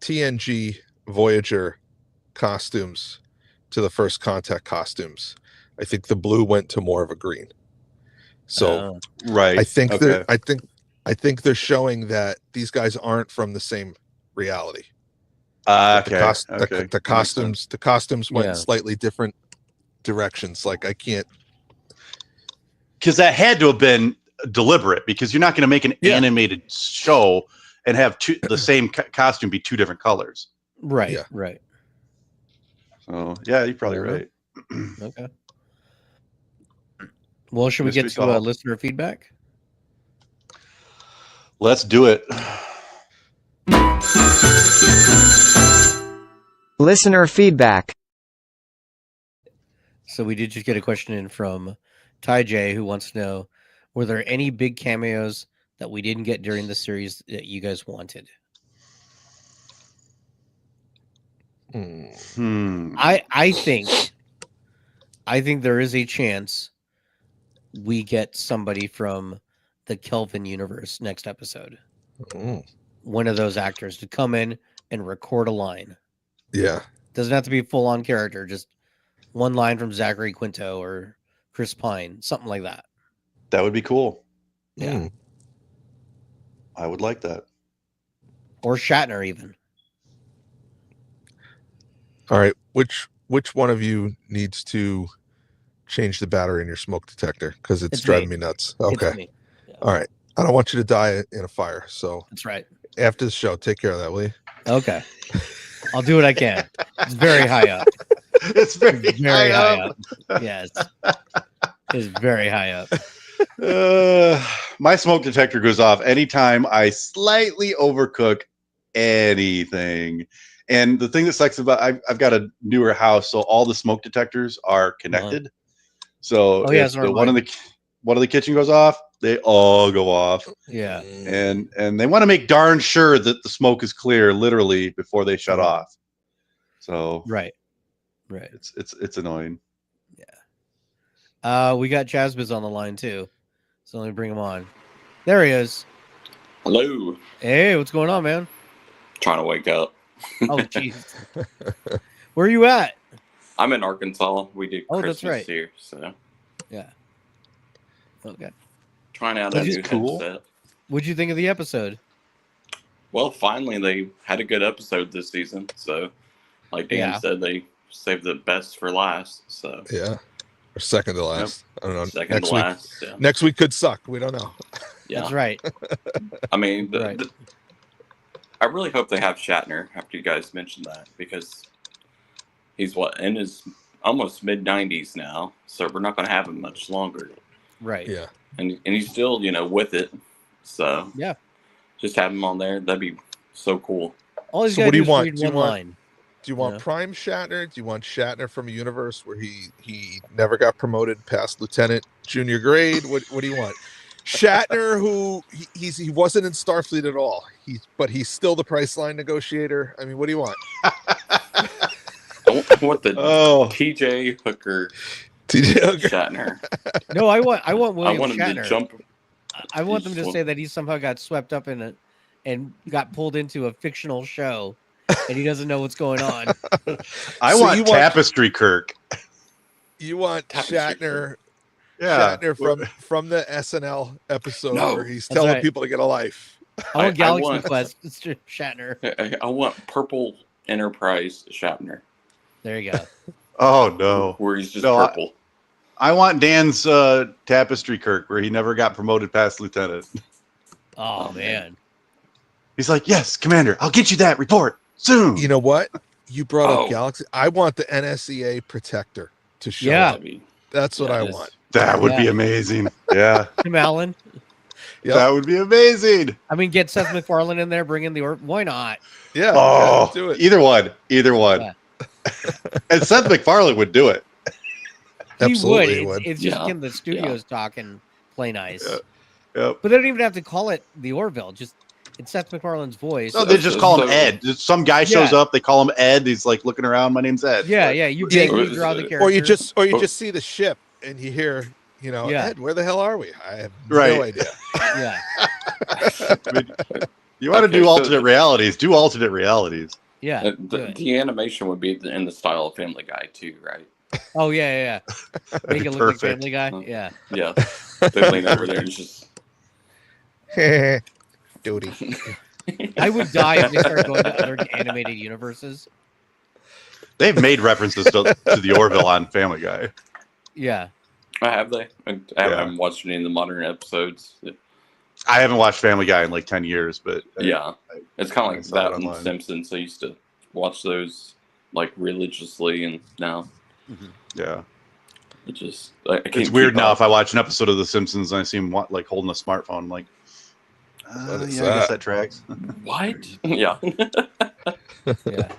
TNG Voyager costumes to the First Contact costumes, I think the blue went to more of a green. So right. I think they're showing that these guys aren't from the same reality. The costumes went in slightly different directions. Like I can't, because that had to have been deliberate, because you're not going to make an animated show and have the same costume be two different colors. Right. Right. So yeah, you're probably right. Okay. Well, should we get to listener feedback? Let's do it. Listener feedback. So we did just get a question in from Ty J, who wants to know, were there any big cameos that we didn't get during the series that you guys wanted? I think there is a chance we get somebody from the Kelvin universe next episode. One of those actors to come in and record a line. Yeah. Doesn't have to be a full-on character, just one line from Zachary Quinto or Chris Pine, something like that. That would be cool. Yeah. I would like that. Or Shatner even. All right. Which one of you needs to change the battery in your smoke detector? Because it's driving me nuts. Okay. Yeah. All right. I don't want you to die in a fire. So that's right. After the show, take care of that, will you? Okay. I'll do what I can. It's very high up. It's very high up. Yes. It's very high up. My smoke detector goes off anytime I slightly overcook anything. And the thing that sucks about I've got a newer house, so all the smoke detectors are connected. So if one of the kitchen goes off, they all go off. Yeah. And they want to make darn sure that the smoke is clear literally before they shut off. So right. It's annoying. Yeah. We got Chazbiz on the line too. So let me bring him on. There he is. Hello. Hey, what's going on, man? Trying to wake up. Oh, jeez. Where are you at? I'm in Arkansas. We do Christmas that's right. here, so yeah. Okay. Trying out a new headset. What'd you think of the episode? Well, finally they had a good episode this season. So, like Dan said, they saved the best for last. So yeah, or second to last. Yep. I don't know. Second to last. Yeah. Next week could suck. We don't know. Yeah, that's right. I mean, I really hope they have Shatner after you guys mentioned that, because he's in his almost mid-90s now, so we're not going to have him much longer. Right. Yeah. And he's still, with it. So yeah, just have him on there. That'd be so cool. All he's got to do is read one line. Do you want Prime Shatner? Do you want Shatner from a universe where he never got promoted past lieutenant junior grade? What do you want? Shatner, who he wasn't in Starfleet at all. But he's still the Priceline negotiator. I mean, what do you want? I want the TJ Hooker. TJ Hooker. Shatner. No, I want William I want him Shatner. to jump. I want them to say that he somehow got swept up in it and got pulled into a fictional show, and he doesn't know what's going on. I want Tapestry Kirk. You want Shatner. Yeah. Shatner from the SNL episode where he's That's telling right. people to get a life. I want Galaxy Quest. It's just Shatner. I want Purple Enterprise Shatner. There you go. Oh no, where he's just purple. I want Dan's Tapestry Kirk, where he never got promoted past lieutenant. Oh man. He's like, yes, Commander, I'll get you that report soon. You know what? You brought up Galaxy. I want the NSEA protector to show up. That's what I want. That would be amazing. Yeah. Tim Allen. Yep. That would be amazing. I mean, get Seth MacFarlane in there, bring in the why not? Yeah. Oh, do it. Either one. Yeah. And Seth MacFarlane would do it. Absolutely he would. It's just him, the studios talking play nice. Yep. But they don't even have to call it the Orville. Just it's Seth MacFarlane's voice. No, they just call him Ed. Some guy shows up. They call him Ed. He's like looking around. My name's Ed. Yeah, yeah. You basically draw the character, or you just see the ship and you hear, Ed, where the hell are we? I have no idea. Yeah. I mean, you want to do alternate realities? Do alternate realities. Yeah. The animation would be in the style of Family Guy too, right? Oh yeah. Make it look like Family Guy. Yeah. Yeah. They lean over there and just duty. I would die if they started going to other animated universes. They've made references to the Orville on Family Guy. Yeah. Have they? I haven't watched any of the modern episodes. I haven't watched Family Guy in like 10 years, but it's kind of like that and Simpsons. I used to watch those like religiously, and now, it just it's weird now. If I watch an episode of The Simpsons and I see him like holding a smartphone, I'm like, I guess that tracks. What? Yeah. Yeah.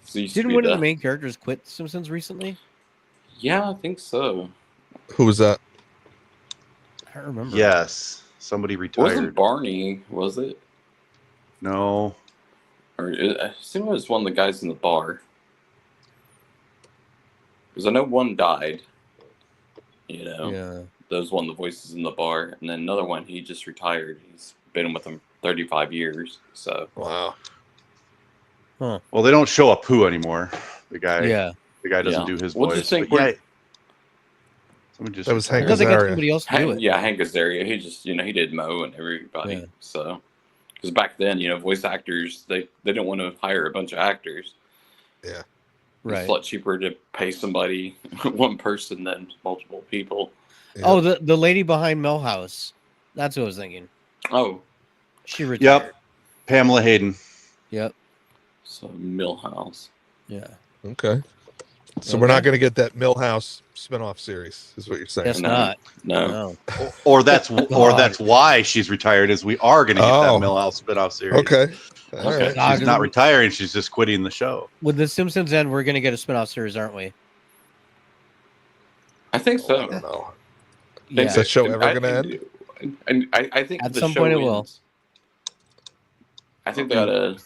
So didn't one of the main characters quit Simpsons recently? Yeah, I think so. Who was that? I don't remember. Yes, somebody retired. Wasn't Barney? Was it? No. Or I assume it was one of the guys in the bar. Because I know one died. Yeah. That was one of the voices in the bar, and then another one he just retired. He's been with them 35 years. So wow. Huh. Well, they don't show Apu anymore. The guy doesn't do his voice. Just think that was Hank Azaria. Got somebody else to do it. Yeah, Hank Azaria. He just he did Mo and everybody. Yeah. So because back then voice actors they didn't want to hire a bunch of actors. Yeah. Right. It's a lot cheaper to pay somebody one person than multiple people. Yeah. Oh, the lady behind Millhouse. That's what I was thinking. Oh, she retired. Yep. Pamela Hayden. Yep. So Millhouse. Yeah. Okay. So we're not going to get that Millhouse spinoff series, is what you're saying? Guess not. No. Or that's why she's retired. Is we are going to get that Millhouse spinoff series. Okay. All right. She's not retiring. She's just quitting the show. With The Simpsons end, we're going to get a spinoff series, aren't we? I think so. I don't know. Yeah. Is that show ever going to end? And I think at the some show point it ends. will. I think they gotta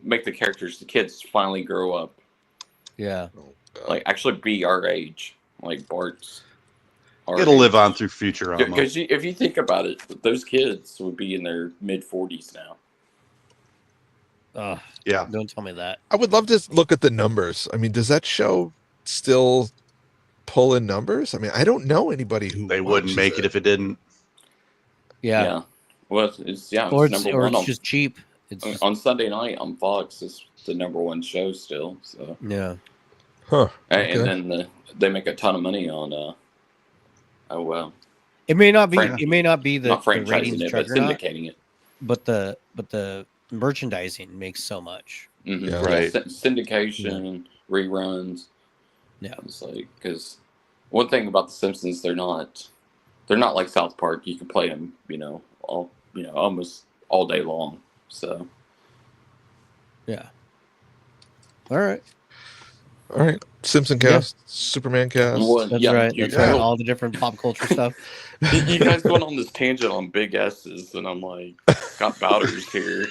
make the characters, the kids, finally grow up. Yeah. Like actually be our age, like Bart's. It'll live on through Futurama. Because if you think about it, those kids would be in their mid-40s now. Yeah. Don't tell me that. I would love to look at the numbers. I mean, does that show still pull in numbers? I mean, I don't know anybody who they wouldn't make it if it didn't. Yeah. Well, it's or it's number one just cheap. It's on Sunday night on Fox. It's the number one show still. So Huh. Okay. And then they make a ton of money on. Oh well. It may not be. It may not be the not franchising ratings it, but syndicating it. But the merchandising makes so much. Mm-hmm. Yeah. Right. Syndication, reruns. Yeah. It's like because one thing about the Simpsons, they're not like South Park. You can play them, almost all day long. So yeah. All right. Simpson cast, Superman cast. Well, That's yeah, right. you That's right. guys- All the different pop culture stuff. You guys going on this tangent on big S's, and I'm like, got Bowders here.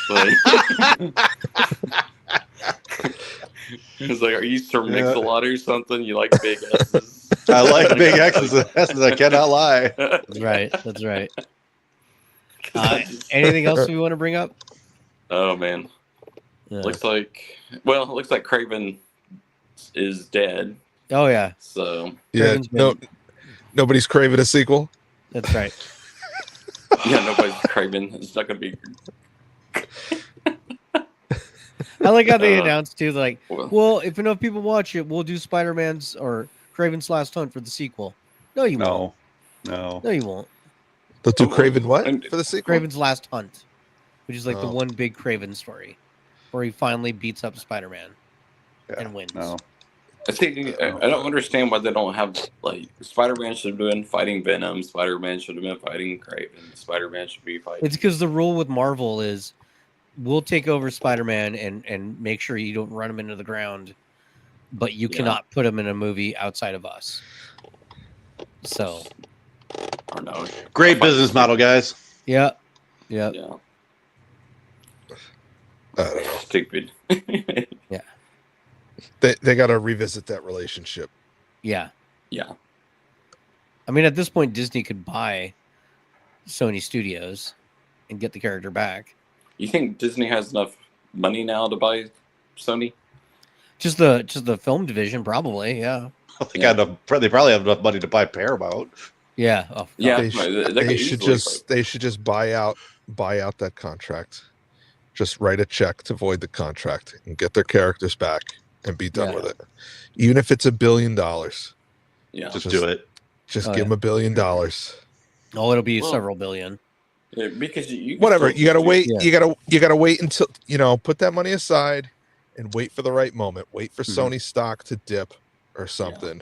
But it's like, are you Sir Mix-a-Lot or something? You like big S's? I like big X's and S's. I cannot lie. That's right. That's right. Anything else we want to bring up? Oh man, Yeah. looks like Craven is dead. Oh yeah, So Yeah, nobody's craving a sequel. that's right. yeah, nobody's Craven. It's not gonna be. I like how they announced too, like, Well, well, if enough people watch it, we'll do Spider-Man's or Craven's Last Hunt for the sequel. No, you won't. No. No, you won't. They'll do Craven what and- for the sequel? Craven's Last Hunt, which is like the Oh. one big Craven story, where he finally beats up Spider-Man and wins. No. I think I don't understand why they don't have like Spider-Man should have been fighting Venom. Spider-Man should have been fighting Craven. Spider-Man should be fighting. It's because the rule with Marvel is we'll take over Spider-Man and make sure you don't run him into the ground, but you cannot put him in a movie outside of us. So, Or no. Great business model, guys. yeah. Yeah. I don't know. Stupid. They got to revisit that relationship. Yeah. Yeah. I mean, at this point, Disney could buy Sony Studios and get the character back. You think Disney has enough money now to buy Sony? Just the film division, probably. Yeah. They probably have enough money to buy Paramount. Yeah. Oh, Yeah. They should just buy out that contract. Just write a check to void the contract and get their characters back and be done with it. Even if it's $1 billion. Yeah. Just do it. Just give them $1 billion. Oh, it'll be several billion. Yeah, because you Whatever. still- You gotta wait. Yeah. You gotta wait until put that money aside and wait for the right moment. Wait for Sony stock to dip or something,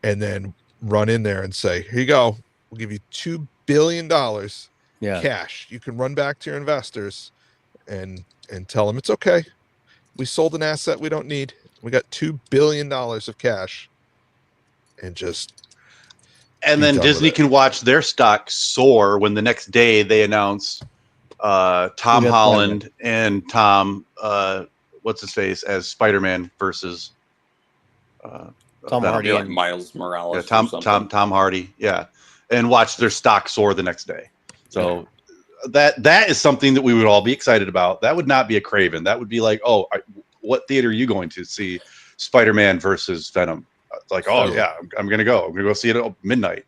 and then run in there and say, "Here you go. We'll give you $2 billion cash. You can run back to your investors and tell them it's okay. We sold an asset we don't need. We got $2 billion of cash, and just." And then Disney can watch their stock soar when the next day they announce Tom Holland and Tom what's his face as Spider-Man versus Tom Hardy, like Miles Morales. Tom Hardy, and watch their stock soar the next day. So that is something that we would all be excited about. That would not be a Craven. That would be like, what theater are you going to see Spider-Man versus Venom? It's like, I'm gonna go. I'm gonna go see it at midnight.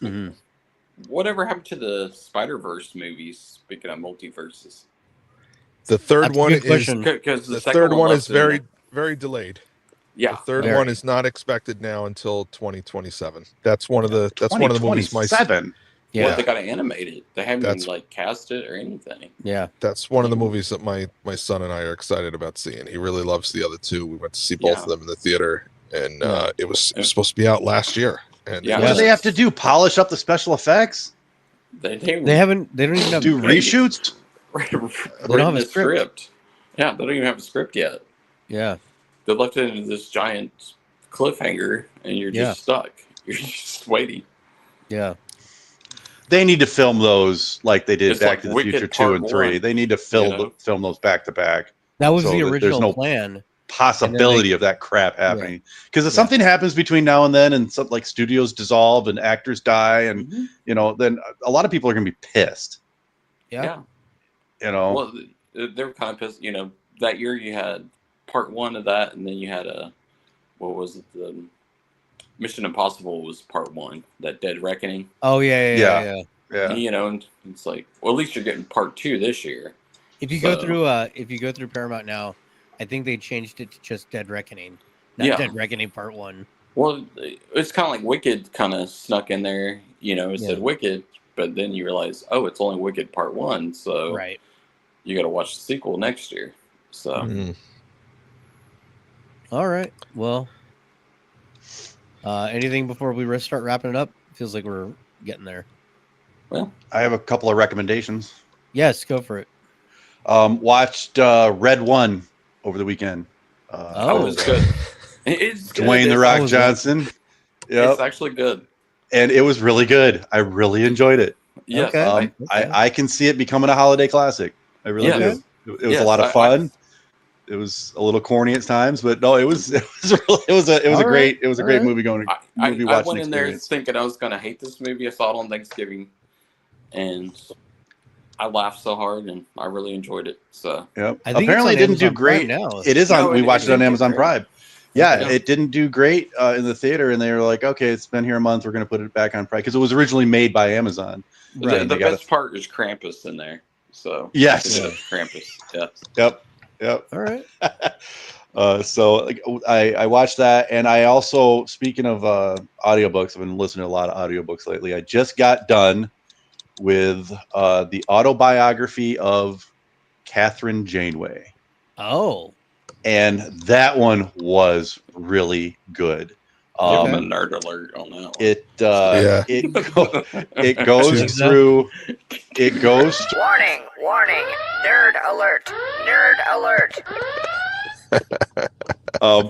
Mm-hmm. Whatever happened to the Spider-Verse movies? Speaking of multiverses, the third one is because the third one is very very delayed. Yeah, the third one is not expected now until 2027. That's one of the movies. Yeah, they got to animate it. They haven't even cast it or anything. Yeah, that's one of the movies that my son and I are excited about seeing. He really loves the other two. We went to see both of them in the theater, and it was supposed to be out last year. And what do they have to do? Polish up the special effects? They don't even have do reshoots. They don't have a script. Yeah, they don't even have a script yet. Yeah, they left it in this giant cliffhanger, and you're just stuck. You're just waiting. Yeah. They need to film those like they did Back to the Future 2 and 3. 1, they need to film those back to back. That was the original plan. Possibility of that crap happening, because if something happens between now and then, and some like studios dissolve and actors die, and then a lot of people are gonna be pissed. Yeah. Well, they were kind of pissed. That year you had part 1 of that, and then you had what was it? The Mission Impossible was part 1. That Dead Reckoning. Oh yeah. And it's like, well, at least you're getting part 2 this year. If you go through Paramount now, I think they changed it to just Dead Reckoning, not Dead Reckoning Part 1. Well, it's kind of like Wicked kind of snuck in there. It said Wicked, but then you realize, it's only Wicked Part 1, so you got to watch the sequel next year. So, all right. Well, anything before we start wrapping it up? Feels like we're getting there. Well, I have a couple of recommendations. Yes, go for it. Watched Red 1 over the weekend. Oh, it's good. It's good. Dwayne the It's Rock actually- Johnson. Yep. It's actually good. And it was really good. I really enjoyed it. Yes, I can see it becoming a holiday classic. I really do. It was a lot of fun. It was a little corny at times, but no, it was a great movie going. I went in there thinking I was going to hate this movie. I saw it on Thanksgiving, and I laughed so hard, and I really enjoyed it. So yep. Apparently, it didn't do great. It is on. We watched it on Amazon Prime. Yeah, it didn't do great in the theater, and they were like, "Okay, it's been here a month. We're going to put it back on Prime," because it was originally made by Amazon. Right. The best part is Krampus in there. So yes, Krampus. Yes. Yep. All right. So I watched that, and I also, speaking of audiobooks, I've been listening to a lot of audiobooks lately. I just got done with the autobiography of Catherine Janeway. Oh. And that one was really good. Give him a nerd alert on that one. It goes through. It goes. Warning! Warning! Nerd alert! Nerd alert!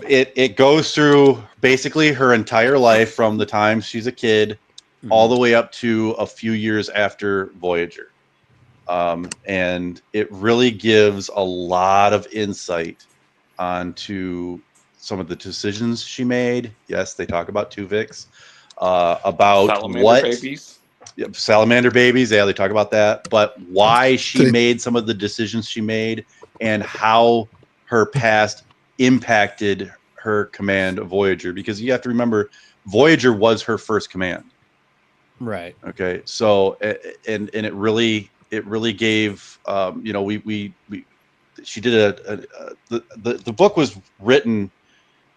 It goes through basically her entire life from the time she's a kid all the way up to a few years after Voyager. And it really gives a lot of insight onto some of the decisions she made. Yes, they talk about Tuvix, about Salamander babies. Salamander babies. Yeah, they talk about that, but why she made some of the decisions she made and how her past impacted her command of Voyager, because you have to remember Voyager was her first command. Right. Okay. So, and it really gave, she did the book was written.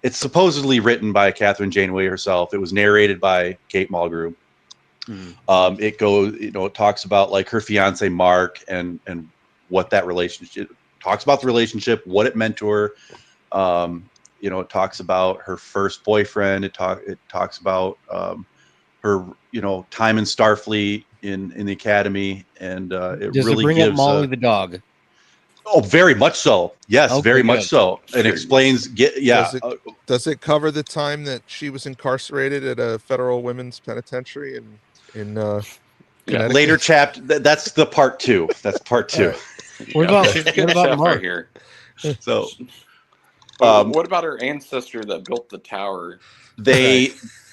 It's supposedly written by Catherine Janeway herself. It was narrated by Kate Mulgrew. It talks about like her fiance Mark and what that relationship talks about, the relationship, what it meant to her. It talks about her first boyfriend. It talks about her time in Starfleet in the academy, and Does it bring up Molly the dog? Oh, very much so. Yes, very much so. It explains. Does it cover the time that she was incarcerated at a federal women's penitentiary in Connecticut? Later chapter? That's the part 2. That's part 2. Right. What about Mark? Right here? So, what about her ancestor that built the tower? They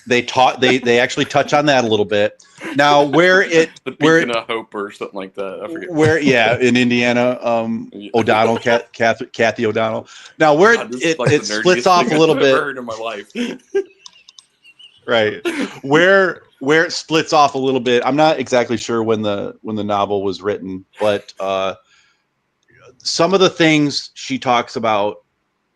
actually touch on that a little bit. Now, the Beacon of Hope or something like that. I forget. In Indiana, O'Donnell, Kathy O'Donnell. Now, where it splits off a little bit. I've heard in my life. Right, where it splits off a little bit. I'm not exactly sure when the novel was written, but some of the things she talks about,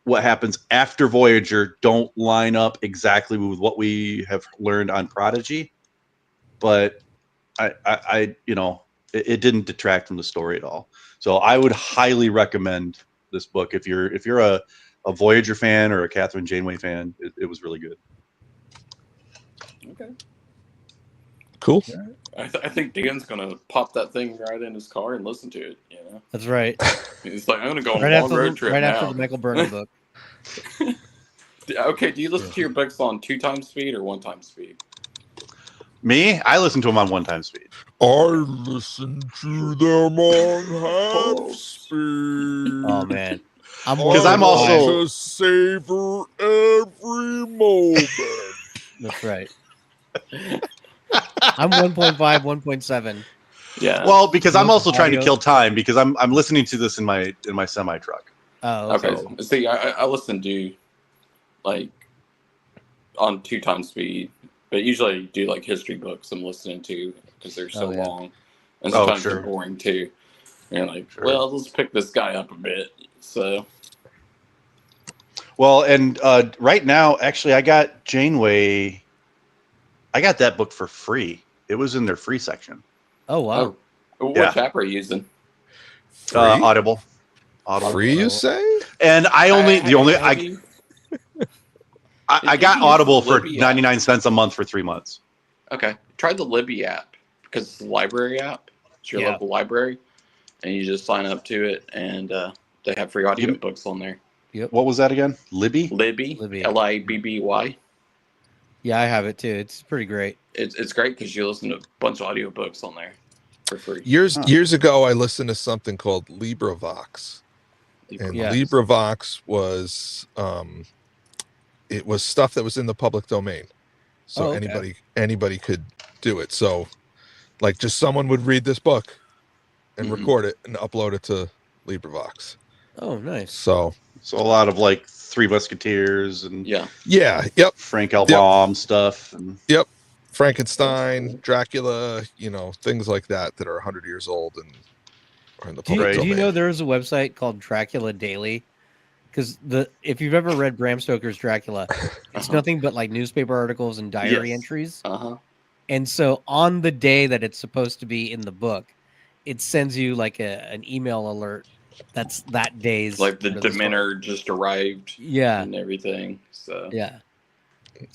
what happens after Voyager, don't line up exactly with what we have learned on Prodigy, but it didn't detract from the story at all. So I would highly recommend this book if you're a Voyager fan or a Catherine Janeway fan. It was really good. Okay. Cool. I think Dan's gonna pop that thing right in his car and listen to it. That's right. He's like, I'm gonna go on a long road trip after the Michael Burnham book. Okay, do you listen to your books on 2x speed or 1x speed? Me, I listen to them on 1x speed. I listen to them on half speed. Oh man, because I'm also to savor every moment. That's right. I'm 1.5, 1.7. Yeah. Well, because I'm also trying to kill time because I'm listening to this in my semi truck. Oh, okay. See, I listen to like on 2x speed, but usually I do like history books I'm listening to because they're so long, and sometimes they're boring too. And you're like, well, let's pick this guy up a bit. So. Well, and right now, actually, I got Janeway. I got that book for free. It was in their free section. Oh wow! What app are you using? Audible. Free, you say? And I got Audible for 99 cents a month for 3 months. Okay, try the Libby app because it's a library app. It's your local library, and you just sign up to it, and they have free audio books on there. Yep. What was that again? Libby? Libby. Libby. Yeah, I have it too. It's pretty great. It's great because you listen to a bunch of audiobooks on there for free. Years ago, I listened to something called LibriVox, and LibriVox was it was stuff that was in the public domain, so anybody could do it. So, like, just someone would read this book and record it and upload it to LibriVox. Oh, nice. So a lot of like Three Musketeers and Frank L. Baum stuff. And Frankenstein, Dracula, things like that are 100 years old and are in the public domain. Do you know there is a website called Dracula Daily? Because if you've ever read Bram Stoker's Dracula, it's nothing but like newspaper articles and diary entries. And so on the day that it's supposed to be in the book, it sends you like an email alert. That's that day's, like the Demeanor just arrived, and everything. So in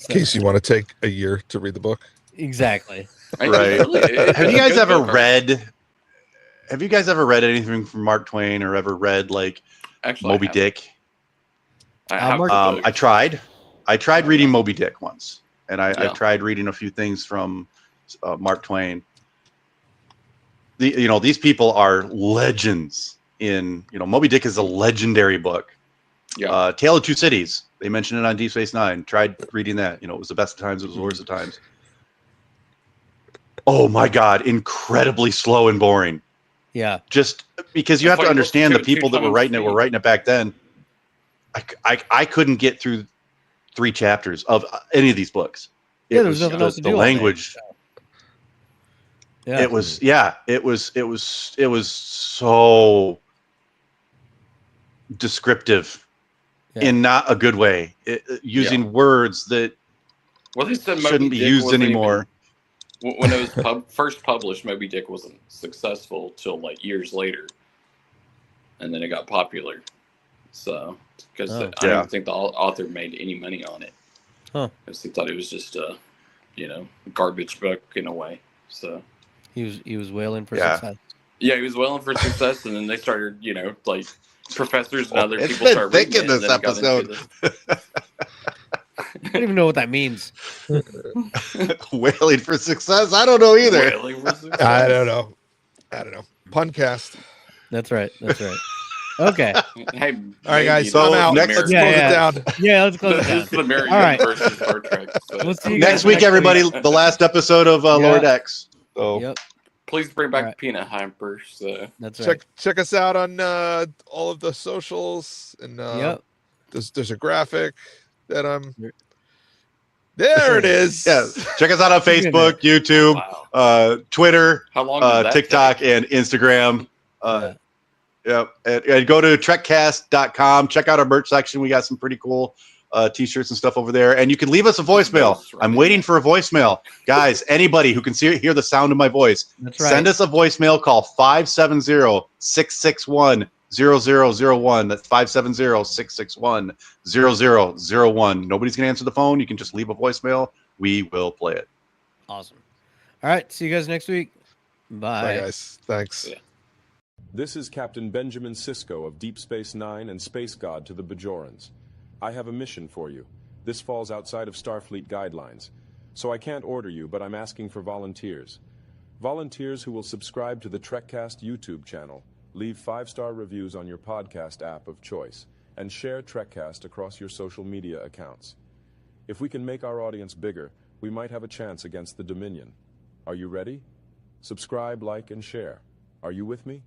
case you want to take a year to read the book, exactly. Right. Have you guys ever read anything from Mark Twain, or ever read like Moby Dick? I tried reading Moby Dick once, and I tried reading a few things from Mark Twain. These people are legends. Moby Dick is a legendary book. Tale of Two Cities. They mentioned it on Deep Space Nine. Tried reading that. It was the best of times. It was the worst of times. Oh my God! Incredibly slow and boring. Yeah. Just because you have to understand the people that were writing it back then. I couldn't get through 3 chapters of any of these books. There was nothing else to do. The language. It was so descriptive in not a good way, using words that they said shouldn't be used anymore. When it was first published, Moby Dick wasn't successful till like years later, and then it got popular. So, because I don't think the author made any money on it, because he thought it was just a garbage book in a way. So he was wailing for success. Yeah, he was wailing for success, and then they started, like professors and other people started reading this episode. I don't even know what that means. Wailing for success? I don't know either. I don't know. Puncast. That's right. Okay. Hey, all right, guys. So I'm out. Let's close it down. Yeah, let's close it down. This is the Mary versus Star Trek. So. We'll see you next week, everybody. The last episode of Lower Decks. So. Please bring back Peanut Hamper. So. That's right. Check us out on all of the socials, and there's a graphic that I'm. There it is. Yeah, check us out on Facebook, YouTube, Twitter, TikTok, and Instagram. And go to trekcast.com. Check out our merch section. We got some pretty cool t-shirts and stuff over there. And you can leave us a voicemail. I'm waiting for a voicemail. Guys, anybody who can hear the sound of my voice, send us a voicemail. Call 570-661-0001. That's 570-661-0001. Nobody's going to answer the phone. You can just leave a voicemail. We will play it. Awesome. All right. See you guys next week. Bye. Bye, guys. Thanks. Yeah. This is Captain Benjamin Sisko of Deep Space Nine and Space God to the Bajorans. I have a mission for you. This falls outside of Starfleet guidelines, so I can't order you, but I'm asking for volunteers. Volunteers who will subscribe to the Trekcast YouTube channel, leave 5-star reviews on your podcast app of choice, and share Trekcast across your social media accounts. If we can make our audience bigger, we might have a chance against the Dominion. Are you ready? Subscribe, like, and share. Are you with me?